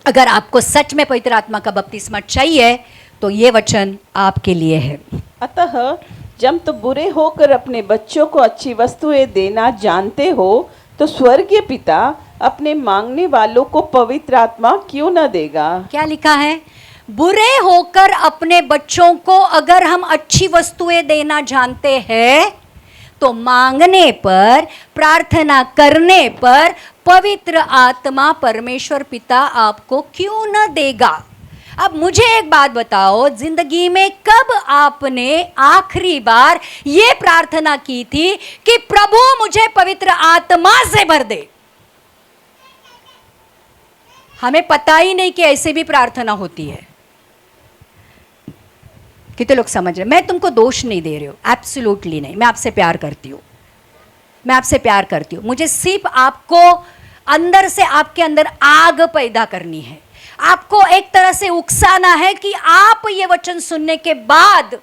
अगर आपको सच में पवित्र आत्मा का बपतिस्मा चाहिए तो ये वचन आपके लिए है। अतः जब तुम बुरे होकर अपने बच्चों को अच्छी वस्तुएं देना जानते हो, तो स्वर्गीय पिता अपने मांगने वालों को पवित्र आत्मा क्यों न देगा? क्या लिखा है? बुरे होकर अपने बच्चों को अगर हम अच्छी वस्तुएं देना जानते हैं तो मांगने पर, प्रार्थना करने पर पवित्र आत्मा परमेश्वर पिता आपको क्यों न देगा। अब मुझे एक बात बताओ, जिंदगी में कब आपने आखिरी बार ये प्रार्थना की थी कि प्रभु मुझे पवित्र आत्मा से भर दे? हमें पता ही नहीं कि ऐसे भी प्रार्थना होती है। कितने लोग समझ रहे? मैं तुमको दोष नहीं दे रही हूं, एब्सोल्युटली नहीं। मैं आपसे प्यार करती हूं, मैं आपसे प्यार करती हूं। मुझे सिर्फ आपको अंदर से, आपके अंदर आग पैदा करनी है, आपको एक तरह से उकसाना है कि आप ये वचन सुनने के बाद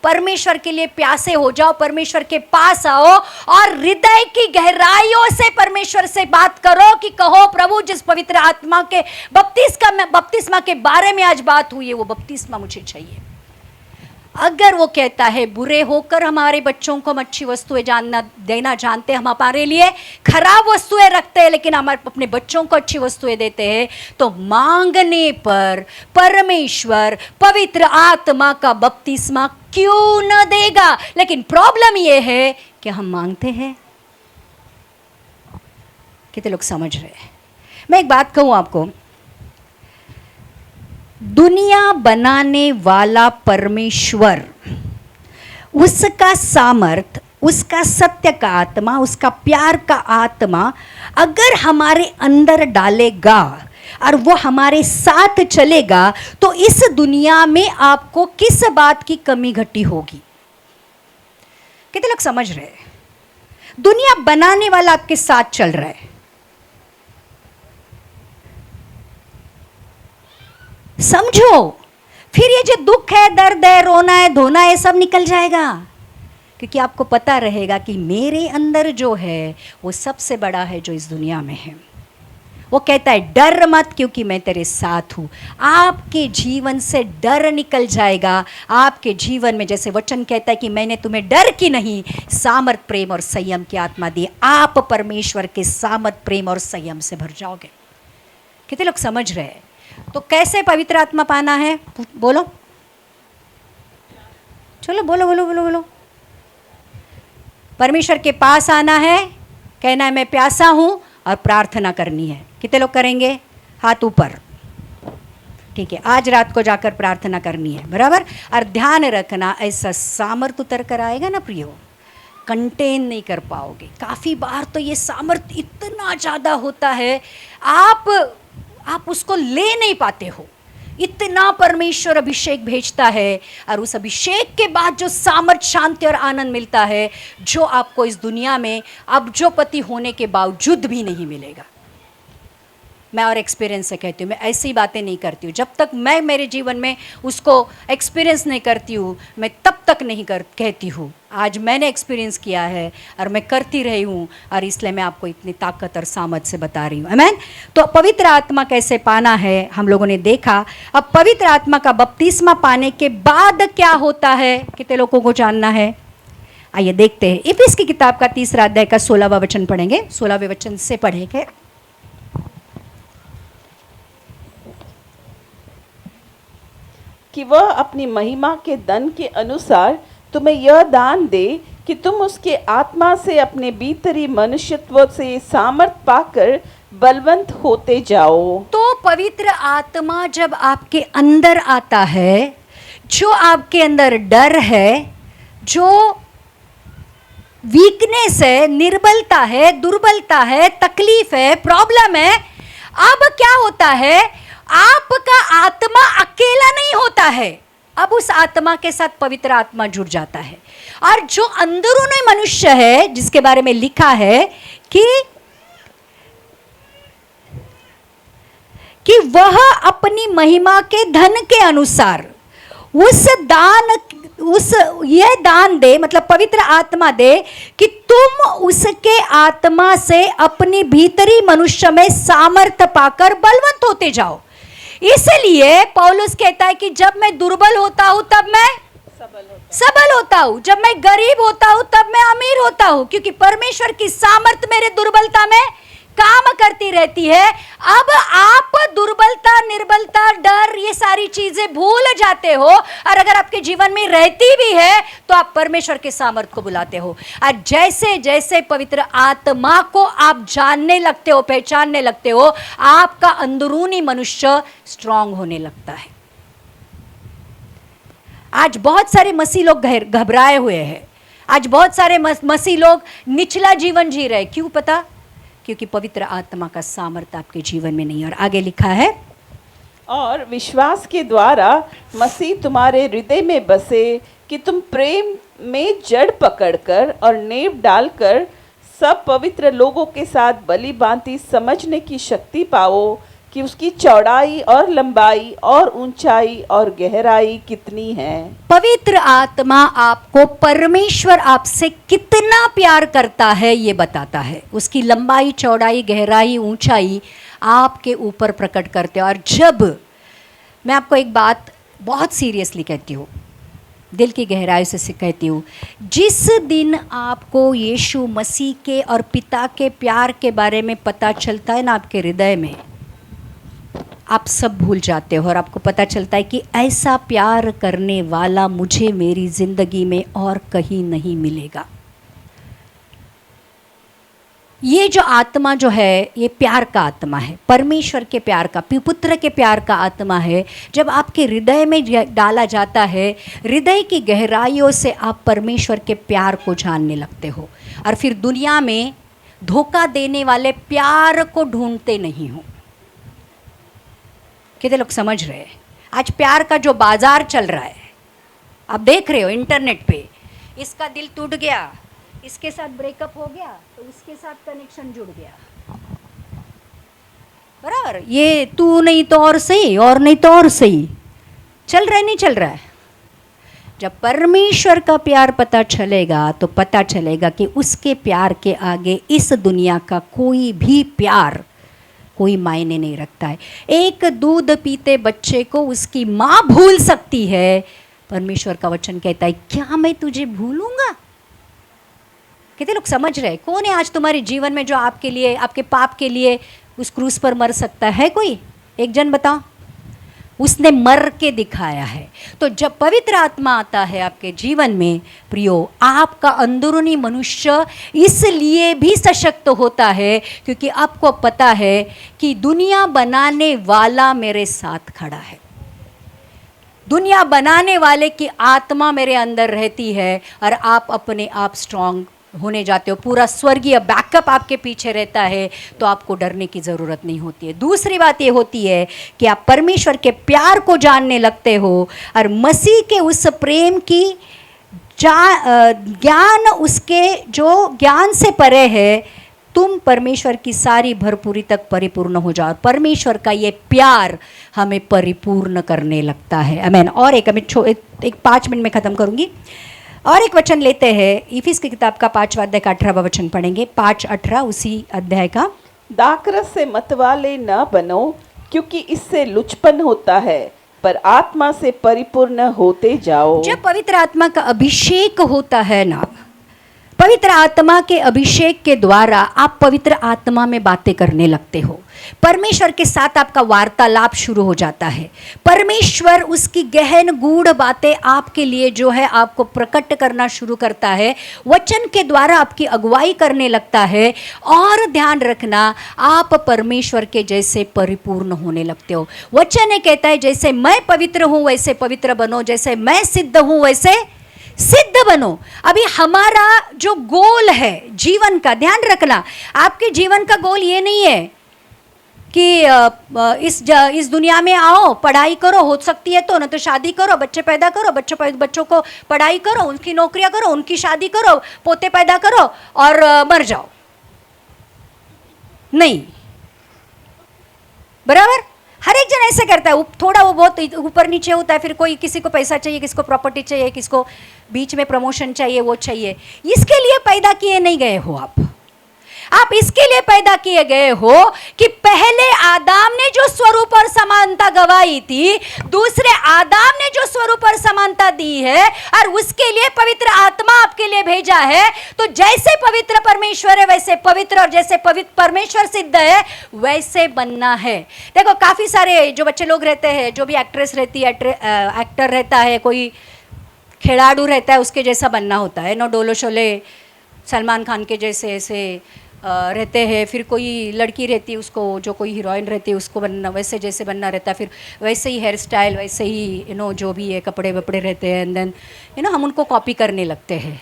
परमेश्वर के लिए प्यासे हो जाओ, परमेश्वर के पास आओ और हृदय की गहराइयों से परमेश्वर से बात करो कि कहो प्रभु, जिस पवित्र आत्मा के बपतिस्मा के बारे में आज बात हुई है, वो बपतिस्मा मुझे चाहिए। अगर वो कहता है बुरे होकर हमारे बच्चों को हम अच्छी वस्तुएं देना जानते हैं, हम हमारे लिए खराब वस्तुएं रखते हैं लेकिन हमारे अपने बच्चों को अच्छी वस्तुएं देते हैं, तो मांगने पर परमेश्वर पवित्र आत्मा का बपतिस्मा क्यों न देगा? लेकिन प्रॉब्लम ये है कि हम मांगते हैं। कितने लोग समझ रहे हैं? मैं एक बात कहूं आपको, दुनिया बनाने वाला परमेश्वर, उसका सामर्थ, उसका सत्य का आत्मा, उसका प्यार का आत्मा अगर हमारे अंदर डालेगा और वो हमारे साथ चलेगा, तो इस दुनिया में आपको किस बात की कमी घटी होगी? कितने लोग समझ रहे हैं? दुनिया बनाने वाला आपके साथ चल रहा है। समझो, फिर ये जो दुख है, दर्द है, रोना है, धोना है, सब निकल जाएगा, क्योंकि आपको पता रहेगा कि मेरे अंदर जो है वो सबसे बड़ा है जो इस दुनिया में है। वो कहता है डर मत क्योंकि मैं तेरे साथ हूँ। आपके जीवन से डर निकल जाएगा। आपके जीवन में, जैसे वचन कहता है कि मैंने तुम्हें डर की नहीं, सामर्थ, प्रेम और संयम की आत्मा दी। आप परमेश्वर के सामर्थ, प्रेम और संयम से भर जाओगे। कितने लोग समझ रहे हैं? तो कैसे पवित्र आत्मा पाना है? बोलो, चलो बोलो बोलो बोलो बोलो। परमेश्वर के पास आना है, कहना है मैं प्यासा हूं और प्रार्थना करनी है। कितने लोग करेंगे? हाथ ऊपर। ठीक है, आज रात को जाकर प्रार्थना करनी है, बराबर। और ध्यान रखना, ऐसा सामर्थ उतर कर आएगा ना प्रियो, कंटेन नहीं कर पाओगे। काफ़ी बार तो ये सामर्थ इतना ज़्यादा होता है, आप उसको ले नहीं पाते हो। इतना परमेश्वर अभिषेक भेजता है और उस अभिषेक के बाद जो सामर्थ, शांति और आनंद मिलता है, जो आपको इस दुनिया में अब्जोपति होने के बावजूद भी नहीं मिलेगा। मैं और एक्सपीरियंस से कहती हूँ, मैं ऐसी बातें नहीं करती हूँ। जब तक मैं मेरे जीवन में उसको एक्सपीरियंस नहीं करती हूँ, मैं तब तक नहीं कहती हूँ। आज मैंने एक्सपीरियंस किया है और मैं करती रही हूँ, और इसलिए मैं आपको इतनी ताकत और सामर्थ से बता रही हूँ। आमीन। तो पवित्र आत्मा कैसे पाना है हम लोगों ने देखा। अब पवित्र आत्मा का बपतिस्मा पाने के बाद क्या होता है, कितने लोगों को जानना है? आइए देखते हैं। इफिस की किताब का 3 अध्याय का 16वां वचन पढ़ेंगे। 16वें वचन से पढ़ेंगे। कि वह अपनी महिमा के धन के अनुसार तुम्हें यह दान दे कि तुम उसके आत्मा से अपने भीतरी मनुष्यत्व से सामर्थ पाकर बलवंत होते जाओ। तो पवित्र आत्मा जब आपके अंदर आता है, जो आपके अंदर डर है, जो वीकनेस है, निर्बलता है, दुर्बलता है, तकलीफ है, प्रॉब्लम है, अब क्या होता है, आपका आत्मा अकेला नहीं होता है, अब उस आत्मा के साथ पवित्र आत्मा जुड़ जाता है। और जो अंदरूनी मनुष्य है, जिसके बारे में लिखा है कि वह अपनी महिमा के धन के अनुसार यह दान दे, मतलब पवित्र आत्मा दे कि तुम उसके आत्मा से अपनी भीतरी मनुष्य में सामर्थ्य पाकर बलवंत होते जाओ। इसलिए पौलुस कहता है कि जब मैं दुर्बल होता हूं तब मैं सबल होता हूं, जब मैं गरीब होता हूं तब मैं अमीर होता हूं, क्योंकि परमेश्वर की सामर्थ मेरे दुर्बलता में काम करती रहती है। अब आप दुर्बलता, निर्बलता, डर, ये सारी चीजें भूल जाते हो, और अगर आपके जीवन में रहती भी है तो आप परमेश्वर के सामर्थ को बुलाते हो। और जैसे जैसे पवित्र आत्मा को आप जानने लगते हो, पहचानने लगते हो, आपका अंदरूनी मनुष्य स्ट्रांग होने लगता है। आज बहुत सारे मसीह लोग घबराए हुए हैं। आज बहुत सारे मसीह लोग निचला जीवन जी रहे। क्यों पता? क्योंकि पवित्र आत्मा का सामर्थ्य आपके जीवन में नहीं है। और आगे लिखा है, और विश्वास के द्वारा मसीह तुम्हारे हृदय में बसे कि तुम प्रेम में जड़ पकड़कर और नींव डालकर सब पवित्र लोगों के साथ भली भांति समझने की शक्ति पाओ कि उसकी चौड़ाई और लंबाई और ऊंचाई और गहराई कितनी है। पवित्र आत्मा आपको परमेश्वर आपसे कितना प्यार करता है ये बताता है। उसकी लंबाई, चौड़ाई, गहराई, ऊंचाई आपके ऊपर प्रकट करते हैं। और जब मैं आपको एक बात बहुत सीरियसली कहती हूँ, दिल की गहराई से कहती हूँ, जिस दिन आपको यीशु मसीह के और पिता के प्यार के बारे में पता चलता है ना आपके हृदय में, आप सब भूल जाते हो और आपको पता चलता है कि ऐसा प्यार करने वाला मुझे मेरी ज़िंदगी में और कहीं नहीं मिलेगा। ये जो आत्मा जो है, ये प्यार का आत्मा है, परमेश्वर के प्यार का, पुत्र के प्यार का आत्मा है। जब आपके हृदय में डाला जाता है, हृदय की गहराइयों से आप परमेश्वर के प्यार को जानने लगते हो। और फिर दुनिया में धोखा देने वाले प्यार को ढूंढते नहीं हो। कितने लोग समझ रहे हैं? आज प्यार का जो बाजार चल रहा है, आप देख रहे हो इंटरनेट पे, इसका दिल टूट गया, इसके साथ ब्रेकअप हो गया तो उसके साथ कनेक्शन जुड़ गया, बराबर। ये तू नहीं तो और सही, और नहीं तो और सही, चल रहा है नहीं चल रहा है। जब परमेश्वर का प्यार पता चलेगा तो पता चलेगा कि उसके प्यार के आगे इस दुनिया का कोई भी प्यार कोई मायने नहीं रखता है। एक दूध पीते बच्चे को उसकी माँ भूल सकती है, परमेश्वर का वचन कहता है क्या मैं तुझे भूलूंगा? कितने लोग समझ रहे? कौन है आज तुम्हारे जीवन में जो आपके लिए, आपके पाप के लिए उस क्रूस पर मर सकता है? कोई एक जन बताओ। उसने मर के दिखाया है। तो जब पवित्र आत्मा आता है आपके जीवन में, प्रियो, आपका अंदरूनी मनुष्य इसलिए भी सशक्त होता है क्योंकि आपको पता है कि दुनिया बनाने वाला मेरे साथ खड़ा है। दुनिया बनाने वाले की आत्मा मेरे अंदर रहती है और आप अपने आप स्ट्रांग होने जाते हो। पूरा स्वर्गीय बैकअप आपके पीछे रहता है, तो आपको डरने की ज़रूरत नहीं होती है। दूसरी बात ये होती है कि आप परमेश्वर के प्यार को जानने लगते हो और मसीह के उस प्रेम की ज्ञान, उसके जो ज्ञान से परे है, तुम परमेश्वर की सारी भरपूरी तक परिपूर्ण हो जाओ। परमेश्वर का ये प्यार हमें परिपूर्ण करने लगता है। आमीन। और एक 5 मिनट में ख़त्म करूँगी। और एक वचन लेते हैं, इफिस की किताब का 5वां अध्याय का 18वां वचन पढ़ेंगे। 5:18 उसी अध्याय का। दाखरस से मतवाले न बनो, क्योंकि इससे लुचपन होता है, पर आत्मा से परिपूर्ण होते जाओ। जब पवित्र आत्मा का अभिषेक होता है ना, पवित्र आत्मा के अभिषेक के द्वारा आप पवित्र आत्मा में बातें करने लगते हो। परमेश्वर के साथ आपका वार्तालाप शुरू हो जाता है। परमेश्वर उसकी गहन गूढ़ बातें आपके लिए जो है आपको प्रकट करना शुरू करता है, वचन के द्वारा आपकी अगुवाई करने लगता है। और ध्यान रखना, आप परमेश्वर के जैसे परिपूर्ण होने लगते हो। वचन ये कहता है जैसे मैं पवित्र हूँ वैसे पवित्र बनो, जैसे मैं सिद्ध हूँ वैसे सिद्ध बनो। अभी हमारा जो गोल है जीवन का, ध्यान रखना, आपके जीवन का गोल ये नहीं है कि इस दुनिया में आओ, पढ़ाई करो, हो सकती है तो, न तो शादी करो, बच्चे पैदा करो, बच्चों को पढ़ाई करो, उनकी नौकरियां करो, उनकी शादी करो, पोते पैदा करो और मर जाओ। नहीं, बराबर। हर एक जन ऐसे करता है, थोड़ा वो बहुत ऊपर नीचे होता है। फिर कोई, किसी को पैसा चाहिए, किसी को प्रॉपर्टी चाहिए, किसी को बीच में प्रमोशन चाहिए, वो चाहिए। इसके लिए पैदा किए नहीं गए हो आप इसके लिए पैदा किए गए हो कि पहले आदाम ने जो स्वरूप और समानता गवाई थी, दूसरे आदाम ने जो स्वरूप और समानता दी है, और उसके लिए पवित्र आत्मा आपके लिए भेजा है। तो जैसे पवित्र परमेश्वर है वैसे पवित्र, और जैसे पवित्र परमेश्वर सिद्ध है वैसे बनना है। देखो, काफी सारे जो बच्चे लोग रहते हैं, जो भी एक्ट्रेस रहती है, एक्टर रहता है, कोई खिलाड़ू रहता है, उसके जैसा बनना होता है। नो डोलो शोले, सलमान खान के जैसे ऐसे रहते हैं, फिर कोई लड़की रहती है उसको, जो कोई हीरोइन रहती है उसको बनना वैसे जैसे बनना रहता है, फिर वैसे ही हेयर स्टाइल, वैसे ही जो भी है कपड़े वपड़े रहते हैं, एंड देन हम उनको कॉपी करने लगते हैं।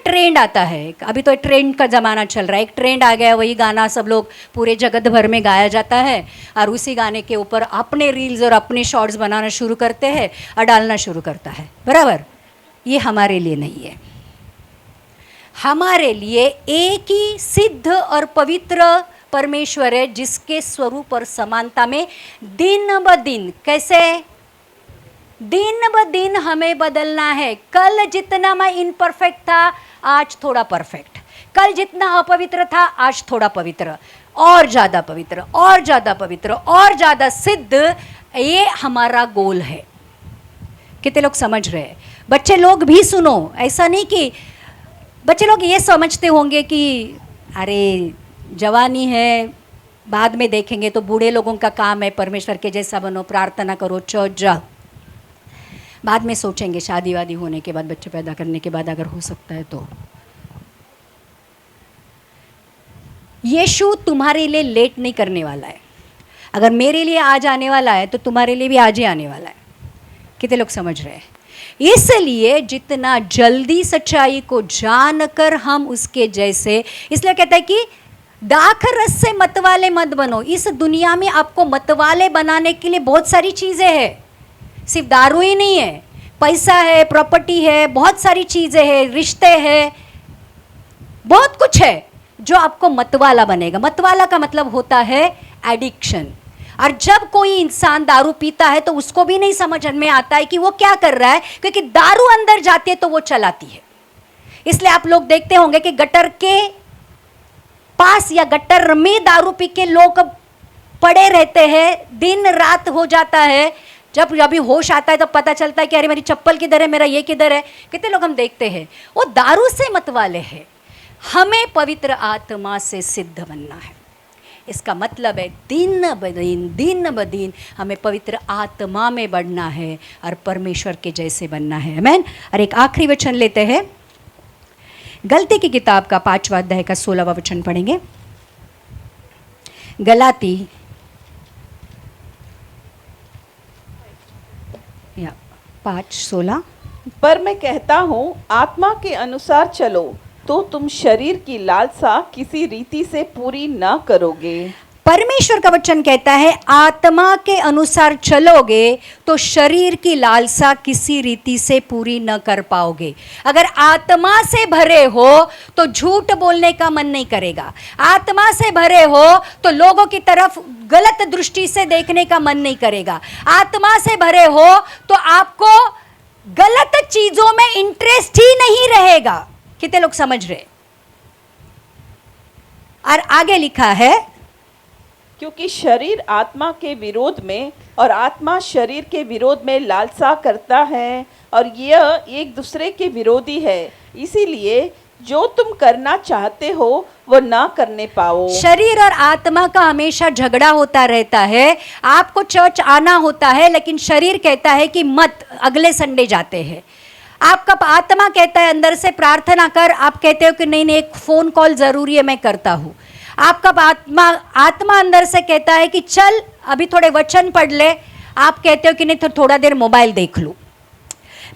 ट्रेंड आता है, अभी तो ट्रेंड का ज़माना चल रहा है, एक ट्रेंड आ गया, वही गाना सब लोग पूरे जगत भर में गाया जाता है और उसी गाने के ऊपर अपने रील्स और अपने शॉर्ट्स बनाना शुरू करते हैं और डालना शुरू करता है, बराबर। ये हमारे लिए नहीं है। हमारे लिए एक ही सिद्ध और पवित्र परमेश्वर है, जिसके स्वरूप और समानता में दिन ब दिन, कैसे दिन ब दिन हमें बदलना है। कल जितना मैं इनपरफेक्ट था, आज थोड़ा परफेक्ट। कल जितना अपवित्र था, आज थोड़ा पवित्र, और ज़्यादा पवित्र, और ज़्यादा पवित्र, और ज़्यादा सिद्ध। ये हमारा गोल है। कितने लोग समझ रहे हैं? बच्चे लोग भी सुनो, ऐसा नहीं कि बच्चे लोग ये समझते होंगे कि अरे जवानी है, बाद में देखेंगे, तो बूढ़े लोगों का काम है परमेश्वर के जैसा बनो, प्रार्थना करो, चर्च जाओ, बाद में सोचेंगे, शादी वादी होने के बाद, बच्चे पैदा करने के बाद अगर हो सकता है तो। यीशु तुम्हारे लिए लेट नहीं करने वाला है। अगर मेरे लिए आज आने वाला है तो तुम्हारे लिए भी आज ही आने वाला है। कितने लोग समझ रहे हैं? इसलिए जितना जल्दी सच्चाई को जानकर हम उसके जैसे, इसलिए कहता है कि दाख रस से मतवाले मत बनो। इस दुनिया में आपको मतवाले बनाने के लिए बहुत सारी चीज़ें हैं, सिर्फ दारू ही नहीं है, पैसा है, प्रॉपर्टी है, बहुत सारी चीज़ें हैं, रिश्ते हैं, बहुत कुछ है जो आपको मतवाला बनेगा। मतवाला का मतलब होता है एडिक्शन। और जब कोई इंसान दारू पीता है तो उसको भी नहीं समझ में आता है कि वो क्या कर रहा है, क्योंकि दारू अंदर जाती है तो वो चलाती है। इसलिए आप लोग देखते होंगे कि गटर के पास या गटर में दारू पी के लोग पड़े रहते हैं, दिन रात हो जाता है। जब अभी होश आता है तो पता चलता है कि अरे मेरी चप्पल किधर है, मेरा ये किधर है। कितने लोग हम देखते हैं वो दारू से मतवाले हैं। हमें पवित्र आत्मा से सिद्ध बनना है। इसका मतलब है दिन ब दिन हमें पवित्र आत्मा में बढ़ना है और परमेश्वर के जैसे बनना है। आमीन। और एक आखिरी वचन लेते हैं, गलती की किताब का 5वां अध्याय का 16वां वचन पढ़ेंगे। गलाती 5:16। पर मैं कहता हूँ आत्मा के अनुसार चलो तो तुम शरीर की लालसा किसी रीति से पूरी ना करोगे। परमेश्वर का वचन कहता है आत्मा के अनुसार चलोगे तो शरीर की लालसा किसी रीति से पूरी न कर पाओगे। अगर आत्मा से भरे हो तो झूठ बोलने का मन नहीं करेगा। आत्मा से भरे हो तो लोगों की तरफ गलत दृष्टि से देखने का मन नहीं करेगा। आत्मा से भरे हो तो आपको गलत चीजों में इंटरेस्ट ही नहीं रहेगा। कितने लोग समझ रहे? और आगे लिखा है, क्योंकि शरीर आत्मा के विरोध में और आत्मा शरीर के विरोध में लालसा करता है और यह एक दूसरे के विरोधी है, इसीलिए जो तुम करना चाहते हो वो ना करने पाओ। शरीर और आत्मा का हमेशा झगड़ा होता रहता है। आपको चर्च आना होता है लेकिन शरीर कहता है कि मत, अगले संडे जाते हैं। आपका आत्मा कहता है अंदर से प्रार्थना कर, आप कहते हो कि नहीं नहीं एक फ़ोन कॉल ज़रूरी है, मैं करता हूँ। आपका आत्मा अंदर से कहता है कि चल अभी थोड़े वचन पढ़ ले, आप कहते हो कि नहीं थोड़ा देर मोबाइल देख लूँ।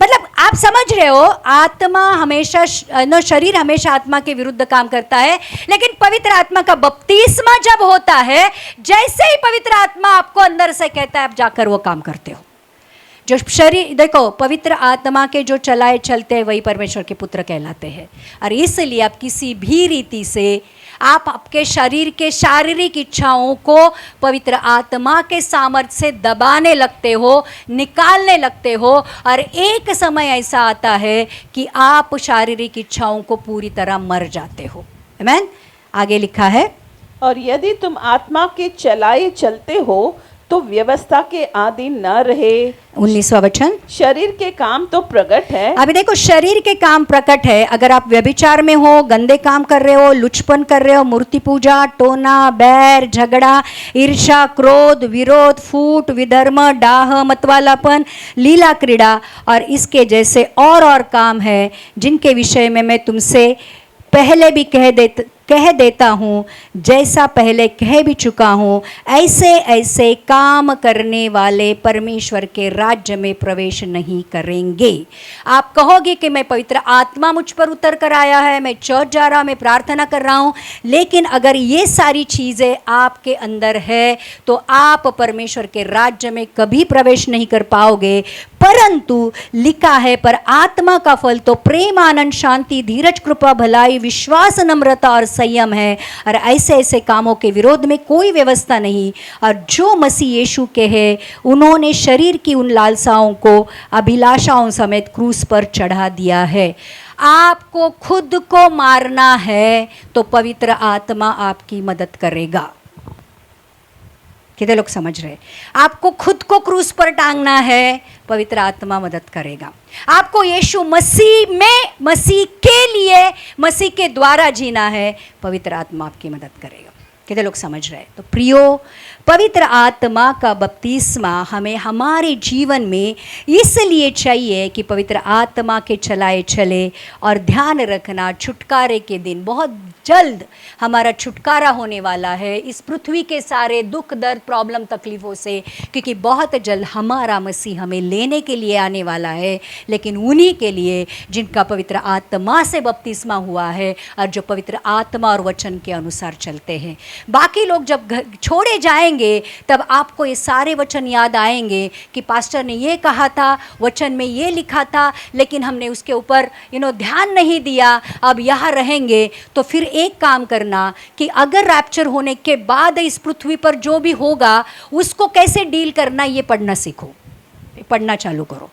मतलब आप समझ रहे हो, आत्मा हमेशा शरीर हमेशा आत्मा के विरुद्ध काम करता है। लेकिन पवित्र आत्मा का बपतिस्मा जब होता है, जैसे ही पवित्र आत्मा आपको अंदर से कहता है आप जाकर वो काम करते हो। जो शरीर, देखो पवित्र आत्मा के जो चलाए चलते हैं वही परमेश्वर के पुत्र कहलाते हैं। और इसलिए आप किसी भी रीति से आप आपके शरीर के शारीरिक इच्छाओं को पवित्र आत्मा के सामर्थ्य से दबाने लगते हो, निकालने लगते हो, और एक समय ऐसा आता है कि आप शारीरिक इच्छाओं को पूरी तरह मर जाते हो। आमीन। आगे लिखा है, और यदि तुम आत्मा के चलाए चलते हो तो व्यवस्था के अधीन न रहे। 19वां वचन, शरीर के काम तो प्रकट है। अभी देखो शरीर के काम प्रकट है। अगर आप व्यभिचार में हो, गंदे काम कर रहे हो, लुचपन कर रहे हो, मूर्ति पूजा, टोना, बैर, झगड़ा, ईर्ष्या, क्रोध, विरोध, फूट, विधर्म, डाह, मतवालापन, लीला क्रीड़ा और इसके जैसे और काम है जिनके विषय में मैं तुमसे पहले भी कह देता हूँ, जैसा पहले कह भी चुका हूँ, ऐसे ऐसे काम करने वाले परमेश्वर के राज्य में प्रवेश नहीं करेंगे। आप कहोगे कि मैं पवित्र आत्मा मुझ पर उतर कर आया है, मैं चर्च जा रहा हूँ, मैं प्रार्थना कर रहा हूँ, लेकिन अगर ये सारी चीज़ें आपके अंदर है तो आप परमेश्वर के राज्य में कभी प्रवेश नहीं कर पाओगे। परंतु लिखा है, पर आत्मा का फल तो प्रेम, आनंद, शांति, धीरज, कृपा, भलाई, विश्वास, नम्रता और संयम है, और ऐसे ऐसे कामों के विरोध में कोई व्यवस्था नहीं। और जो मसीह यीशु के हैं, उन्होंने शरीर की उन लालसाओं को अभिलाषाओं समेत क्रूस पर चढ़ा दिया है। आपको खुद को मारना है तो पवित्र आत्मा आपकी मदद करेगा। कितने लोग समझ रहे? आपको खुद को क्रूस पर टांगना है, पवित्र आत्मा मदद करेगा। आपको यीशु मसीह में, मसीह के लिए, मसीह के द्वारा जीना है, पवित्र आत्मा आपकी मदद करेगा। कितने लोग समझ रहे? तो प्रियो, पवित्र आत्मा का बपतिस्मा हमें हमारे जीवन में इसलिए चाहिए कि पवित्र आत्मा के चलाए चले। और ध्यान रखना, छुटकारे के दिन बहुत जल्द हमारा छुटकारा होने वाला है इस पृथ्वी के सारे दुख, दर्द, प्रॉब्लम, तकलीफ़ों से, क्योंकि बहुत जल्द हमारा मसीह हमें लेने के लिए आने वाला है। लेकिन उन्हीं के लिए जिनका पवित्र आत्मा से बपतिस्मा हुआ है और जो पवित्र आत्मा और वचन के अनुसार चलते हैं। बाकी लोग जब छोड़े जाएंगे तब आपको ये सारे वचन याद आएंगे कि पास्टर ने ये कहा था, वचन में ये लिखा था, लेकिन हमने उसके ऊपर ध्यान नहीं दिया, अब यहाँ रहेंगे। तो फिर एक काम करना कि अगर रैप्चर होने के बाद इस पृथ्वी पर जो भी होगा उसको कैसे डील करना, ये पढ़ना सीखो, पढ़ना चालू करो।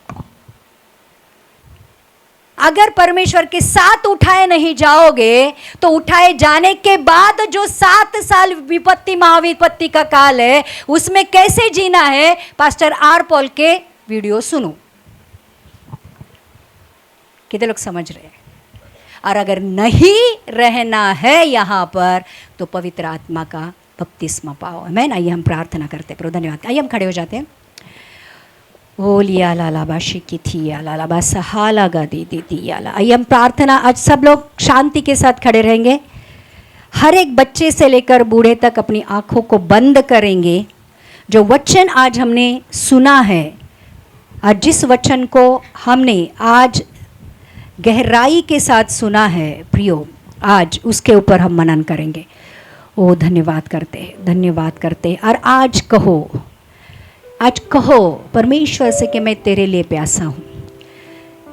अगर परमेश्वर के साथ उठाए नहीं जाओगे तो उठाए जाने के बाद जो 7 साल विपत्ति, महाविपत्ति का काल है, उसमें कैसे जीना है, पास्टर आर पॉल के वीडियो सुनो। कितने लोग समझ रहे हैं? और अगर नहीं रहना है यहाँ पर तो पवित्र आत्मा का बपतिस्मा पाओ। आमीन। आइए हम प्रार्थना करते हैं। प्रभु धन्यवाद। आइए हम खड़े हो जाते हैं। ओलिया लाला बाशी की थी लाला बासा हाला गा दी दी याला। आइए हम प्रार्थना, आज सब लोग शांति के साथ खड़े रहेंगे। हर एक बच्चे से लेकर बूढ़े तक अपनी आंखों को बंद करेंगे। जो वचन आज हमने सुना है, आज जिस वचन को हमने आज गहराई के साथ सुना है प्रियो, आज उसके ऊपर हम मनन करेंगे। ओ धन्यवाद करते। और आज कहो परमेश्वर से कि मैं तेरे लिए प्यासा हूँ।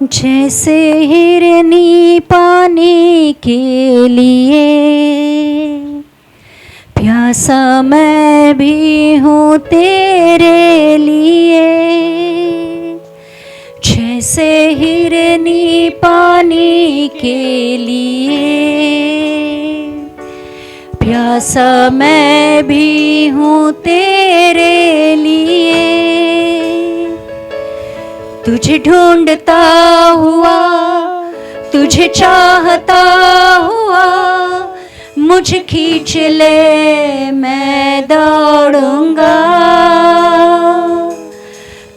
जैसे हिरनी पानी के लिए प्यासा मैं भी हूँ तेरे लिए। जैसे हिरनी पानी के लिए प्यासा मैं भी हूँ तेरे लिए। तुझे ढूंढता हुआ, तुझे चाहता हुआ, मुझे खींच ले मैं दौड़ूंगा।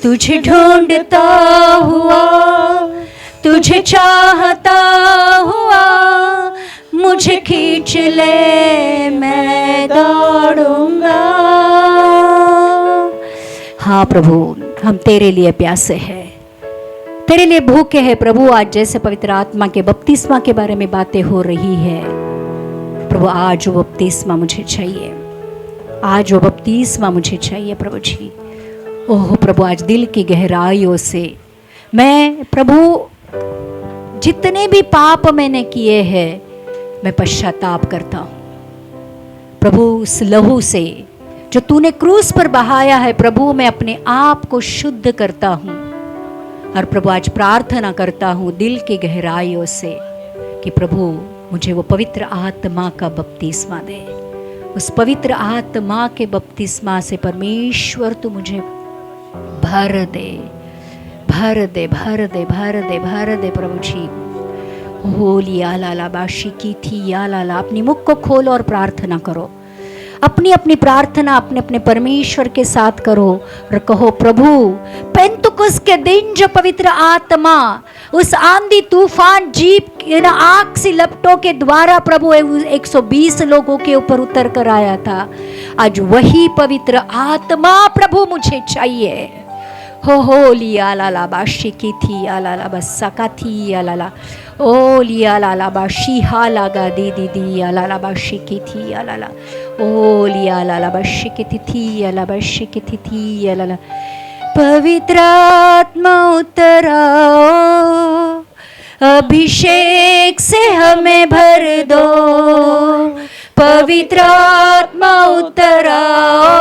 तुझे ढूंढता हुआ, तुझे चाहता हुआ, मुझे खींच ले मैं दौड़ूंगा। हाँ प्रभु, हम तेरे लिए प्यासे हैं, तेरे लिए भूखे हैं प्रभु। आज जैसे पवित्र आत्मा के बपतिस्मा के बारे में बातें हो रही है प्रभु, आज वो बपतिस्मा मुझे चाहिए, आज वो बपतिस्मा मुझे चाहिए प्रभु जी। ओह प्रभु, आज दिल की गहराइयों से मैं प्रभु जितने भी पाप मैंने किए हैं मैं पश्चाताप करता हूँ प्रभु। उस लहू से जो तूने क्रूस पर बहाया है प्रभु, मैं अपने आप को शुद्ध करता हूँ। और प्रभु आज प्रार्थना करता हूँ दिल की गहराइयों से कि प्रभु मुझे वो पवित्र आत्मा का बपतिस्मा दे। उस पवित्र आत्मा के बपतिस्मा से परमेश्वर तू मुझे भर दे, भर दे, भर दे, भर दे, भर दे प्रभु जी। होली आला बाशी की थी आला। अपनी मुख को खोलो और प्रार्थना करो। अपनी अपनी प्रार्थना अपने अपने परमेश्वर के साथ करो और कहो, प्रभु पेंतुकुस के दिन जो पवित्र आत्मा उस आंधी तूफान जीप आग सी लपटों के द्वारा प्रभु 120 लोगों के ऊपर उतर कर आया था, आज वही पवित्र आत्मा प्रभु मुझे चाहिए। हो लिया लाला बाशी की थी आला बस्सा का थी आला ओ लिया लाला बाशी हा लागा दी दी दी आला बाशी की थी आला ओ लिया लाला बाशी की थी आला बाशी की थी आला। पवित्र आत्मा उतराओ, अभिषेक से हमें भर दो, पवित्र आत्मा उतराओ,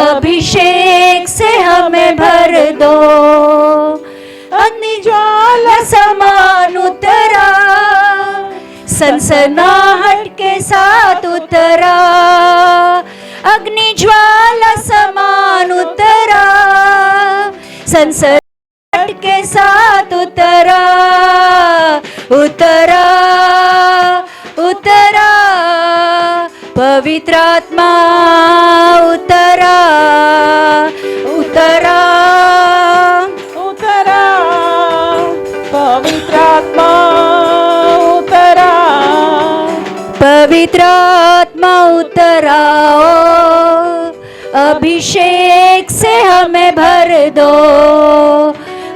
अभिषेक से हमें भर दो, अग्नि ज्वाला समान उतरा, सनसनाहट के साथ उतरा, अग्नि ज्वाला समान उतरा, सनसनाहट के साथ उतरा, उतरा उतरा, पवित्र आत्मा उतरा उतरा उतरा, पवित्र आत्मा उतरा, पवित्र आत्मा उतराओ, अभिषेक से हमें भर दो,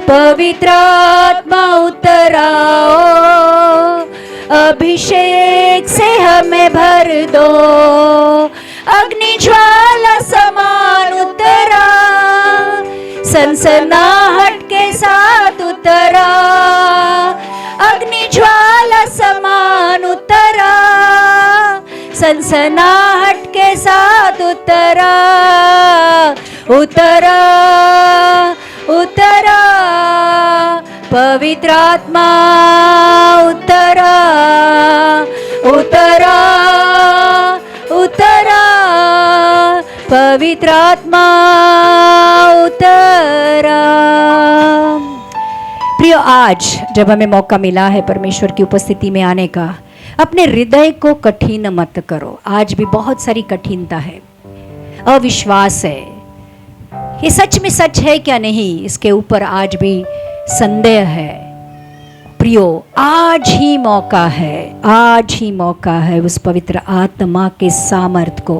पवित्र आत्मा उतराओ, अभिषेक से हमें भर दो, अग्नि ज्वाला समान उतरा, सनसनाहट के साथ उतरा, अग्नि ज्वाला समान उतरा, सनसनाहट के साथ उतरा, उतरा उतरा, पवित्र आत्मा उतरा उतरा उतरा, पवित्र आत्मा उतरा। प्रियो, आज जब हमें मौका मिला है परमेश्वर की उपस्थिति में आने का, अपने हृदय को कठिन मत करो। आज भी बहुत सारी कठिनता है, अविश्वास है, ये सच में सच है क्या नहीं, इसके ऊपर आज भी संदेह है। प्रियो, आज ही मौका है, आज ही मौका है उस पवित्र आत्मा के सामर्थ को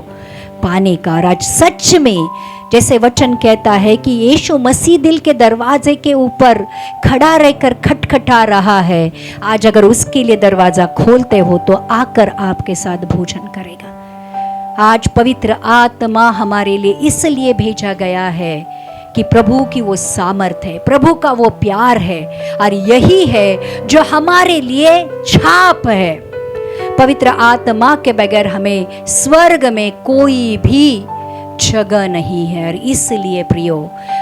पाने का। और आज सच में जैसे वचन कहता है कि यीशु मसीह दिल के दरवाजे के ऊपर खड़ा रहकर खटखटा रहा है, आज अगर उसके लिए दरवाजा खोलते हो तो आकर आपके साथ भोजन करेगा। आज पवित्र आत्मा हमारे लिए इसलिए भेजा गया है कि प्रभु की वो सामर्थ है, प्रभु का वो प्यार है, और यही है जो हमारे लिए छाप है। पवित्र आत्मा के बगैर हमें स्वर्ग में कोई भी जगह नहीं है। और इसलिए प्रियो,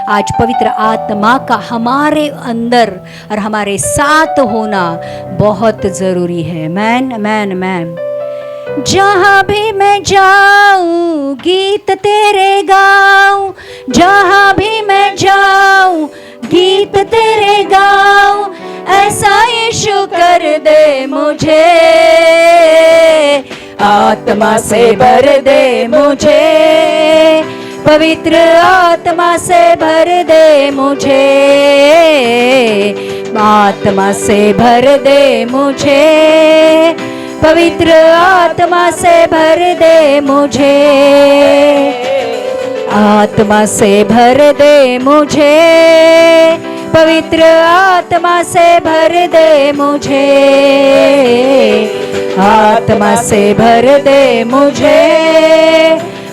आज पवित्र आत्मा का हमारे अंदर और हमारे साथ होना बहुत जरूरी है। मैन मैन मैन, जहाँ भी मैं जाऊं गीत तेरे गाऊं, जहाँ भी मैं जाऊं गीत तेरे गाऊं, ऐसा यीशु कर दे मुझे, आत्मा से भर दे मुझे, पवित्र आत्मा से भर दे मुझे, आत्मा से भर दे मुझे, पवित्र आत्मा से भर दे मुझे, आत्मा से भर दे मुझे, पवित्र आत्मा से भर दे मुझे, आत्मा से भर दे मुझे,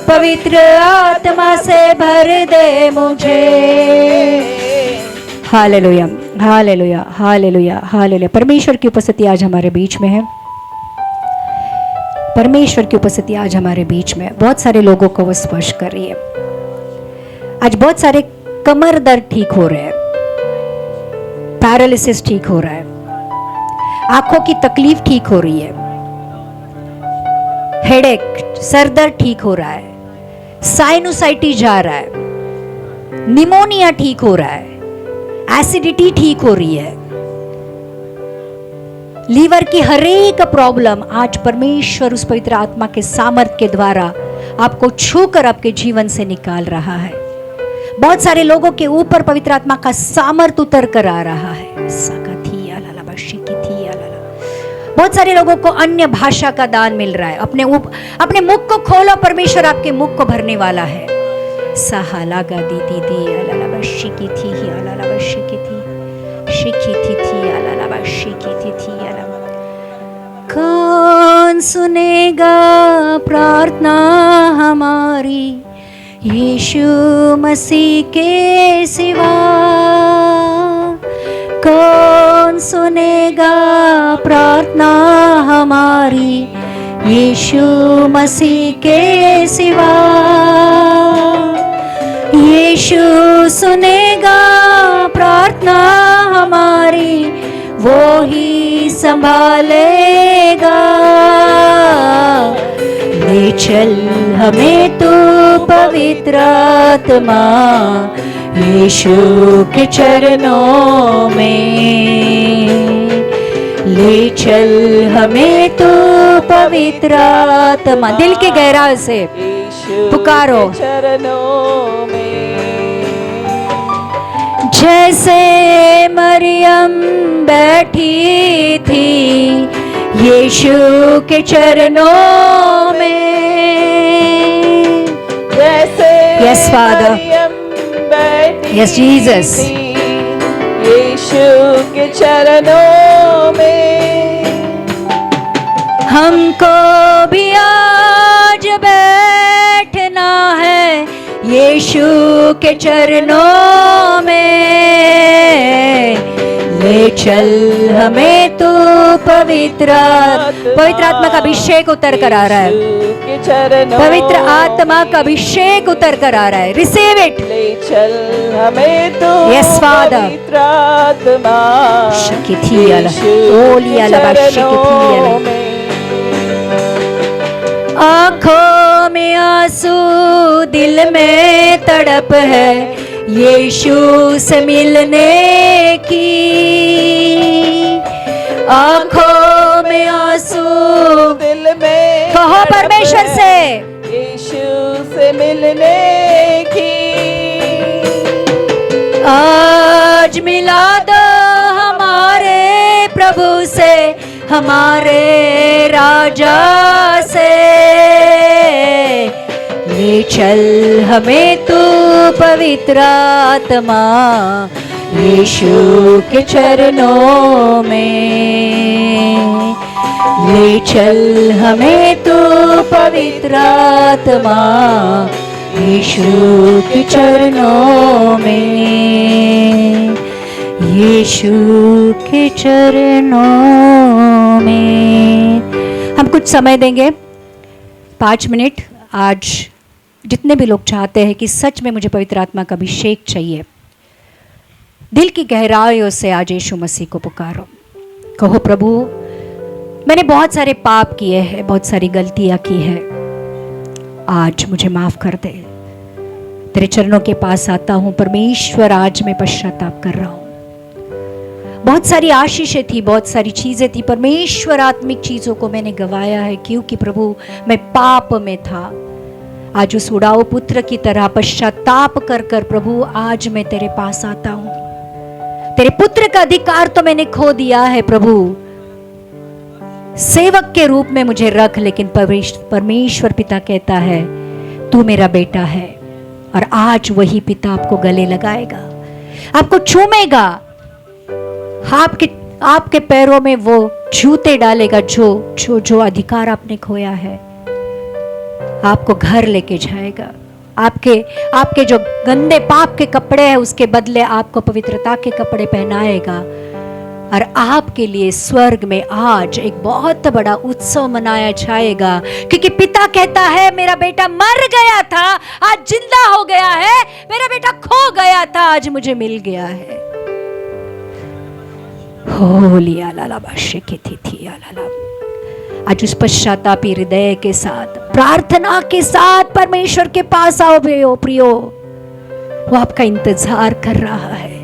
पवित्र आत्मा से भर दे मुझे। Hallelujah hallelujah hallelujah hallelujah. परमेश्वर की उपस्थिति आज हमारे बीच में है, परमेश्वर की उपस्थिति आज हमारे बीच में बहुत सारे लोगों को वो स्पर्श कर रही है। आज बहुत सारे कमर दर्द ठीक हो रहे हैं, पैरालिसिस ठीक हो रहा है, आंखों की तकलीफ ठीक हो रही है, हेडेक सर दर्द ठीक हो रहा है, साइनोसाइटिस जा रहा है, निमोनिया ठीक हो रहा है, एसिडिटी ठीक हो रही है, लीवर की हर एक प्रॉब्लम आज परमेश्वर उस पवित्र आत्मा के सामर्थ्य के द्वारा आपको छूकर आपके जीवन से निकाल रहा है। बहुत सारे लोगों के ऊपर पवित्र आत्मा का सामर्थ्य उतर कर आ रहा है। बहुत सारे लोगों को अन्य भाषा का दान मिल रहा है। अपने मुख को खोलो, परमेश्वर आपके मुख को भरने वाला है। सहालागा दी अलाला बशी की थी अलाला बशी की थी शिखी थी अलाला बशी की थी अलाला। कौन सुनेगा प्रार्थना हमारी यीशु मसीह के सिवा? कौन सुनेगा प्रार्थना हमारी यीशु मसीह के सिवा? यीशु सुनेगा प्रार्थना हमारी, वो ही संभालेगा। ले चल हमें तू पवित्र आत्मा यीशु के चरणों में, ले चल हमें तू पवित्र आत्मा। दिल की गहराई से पुकारो, चरणों में। जैसे मरियम बैठी थी यीशु के चरणों में, जैसे Yes, Father. मरियम बैठी Yes, Jesus. थी यीशु के चरणों में, हमको भी आज बैठना है यीशु के चरणों में। ले चल हमें तू पवित्र आत्मा का अभिषेक उतर कर आ रहा है। पवित्र आत्मा का अभिषेक उतर कर आ रहा है। Receive it. ले चल हमें तू Yes, Father. पवित्र आत्मा चरणों में। आँखों में आंसू, दिल में तड़प है यीशु से मिलने की। आँखों में आंसू, दिल में कहो परमेश्वर से, यीशु से मिलने की। आज मिला दो हमारे प्रभु से, हमारे राजा से। ले चल हमें तू पवित्र आत्मा यीशु के चरणों में, ले चल हमें तू पवित्र आत्मा यीशु के चरणों में, यीशु के चरणों में। हम कुछ समय देंगे, 5 मिनट। आज जितने भी लोग चाहते हैं कि सच में मुझे पवित्र आत्मा का अभिषेक चाहिए, दिल की गहराइयों से आज यीशु मसीह को पुकारो। कहो, प्रभु मैंने बहुत सारे पाप किए हैं, बहुत सारी गलतियां की है, आज मुझे माफ कर दे। तेरे चरणों के पास आता हूं परमेश्वर, आज मैं पश्चाताप कर रहा हूं। बहुत सारी आशीषें थी, बहुत सारी चीजें थी परमेश्वर, आत्मिक चीजों को मैंने गवाया है क्योंकि प्रभु मैं पाप में था। आज उस उड़ाऊ पुत्र की तरह पश्चाताप कर कर प्रभु आज मैं तेरे पास आता हूं। तेरे पुत्र का अधिकार तो मैंने खो दिया है प्रभु, सेवक के रूप में मुझे रख, लेकिन परमेश्वर पिता कहता है तू मेरा बेटा है। और आज वही पिता आपको गले लगाएगा, आपको चूमेगा, आपके पैरों में वो जूते डालेगा जो अधिकार आपने खोया है। आपको घर लेके जाएगा, आपके जो गंदे पाप के कपड़े हैं उसके बदले आपको पवित्रता के कपड़े पहनाएगा। और आपके लिए स्वर्ग में आज एक बहुत बड़ा उत्सव मनाया जाएगा, क्योंकि पिता कहता है मेरा बेटा मर गया था, आज जिंदा हो गया है, मेरा बेटा खो गया था, आज मुझे मिल गया है। आज उस पश्चातापी हृदय के साथ, प्रार्थना के साथ परमेश्वर के पास आओ प्रियो। वो आपका इंतजार कर रहा है,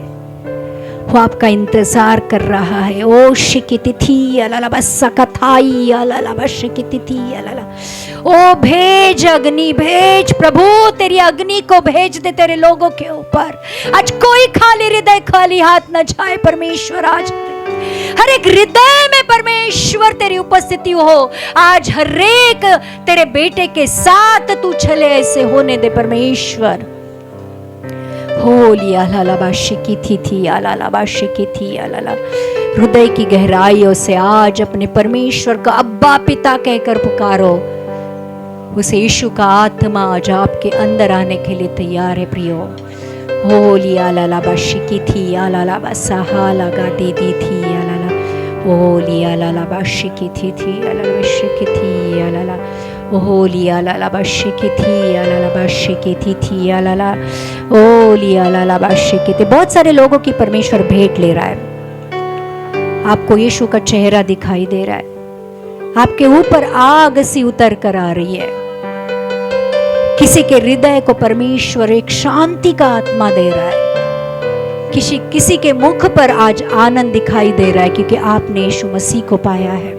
वो आपका इंतजार कर रहा है। ओ शिकितिथि अलाला बस्सा कथाई अलाला बशिकितिथि अलाला। ओ भेज अग्नि, भेज प्रभु, तेरी अग्नि को भेज दे तेरे लोगों के ऊपर। आज कोई खाली हृदय खाली हाथ न जाए परमेश्वर। आज हर एक हृदय में परमेश्वर तेरी उपस्थिति हो। आज हर एक तेरे बेटे के साथ तू चले, ऐसे होने दे परमेश्वर। होली अलाला बाशिकिथि अलाला बाशिकिथि अलाला। हृदय की गहराइयों से आज अपने परमेश्वर का अब्बा पिता कहकर पुकारो। उस यीशु का आत्मा आज आपके अंदर आने के लिए तैयार है प्रियो। होली अलाला बाशिकिथि अलाला बसहा लगा दी थी अलाला। होली अलाला बाशिकिथि अलाला बाशिकिथि अलाला। होली अलाला बाशिकिथि अलाला बाशिकिथि अलाला। होली अलाला बाशिकिथि। बहुत सारे लोगों की परमेश्वर भेंट ले रहा है। आपको यीशु का चेहरा दिखाई दे रहा है, आपके ऊपर आग सी उतर कर आ रही है। किसी के हृदय को परमेश्वर एक शांति का आत्मा दे रहा है। किसी के मुख पर आज आनंद दिखाई दे रहा है, क्योंकि आपने यीशु मसीह को पाया है।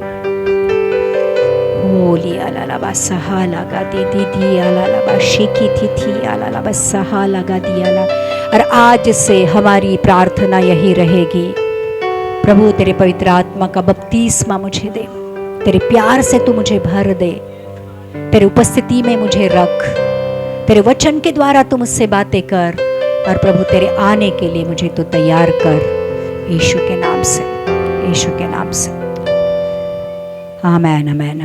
होली अलाला बसहा लगा दी अलाला बाशिकिथि अलाला बसहा लगा दी अला। और आज से हमारी प्रार्थना यही रहेगी, प्रभु तेरे पवित्र आत्मा का बपतिस्मा मुझे दे, तेरे प्यार से तू मुझे भर दे, तेरे उपस्थिति में मुझे रख, तेरे वचन के द्वारा तू मुझसे बातें कर, और प्रभु तेरे आने के लिए मुझे तू तैयार कर, यीशु के नाम से, यीशु के नाम से। आमीन आमीन।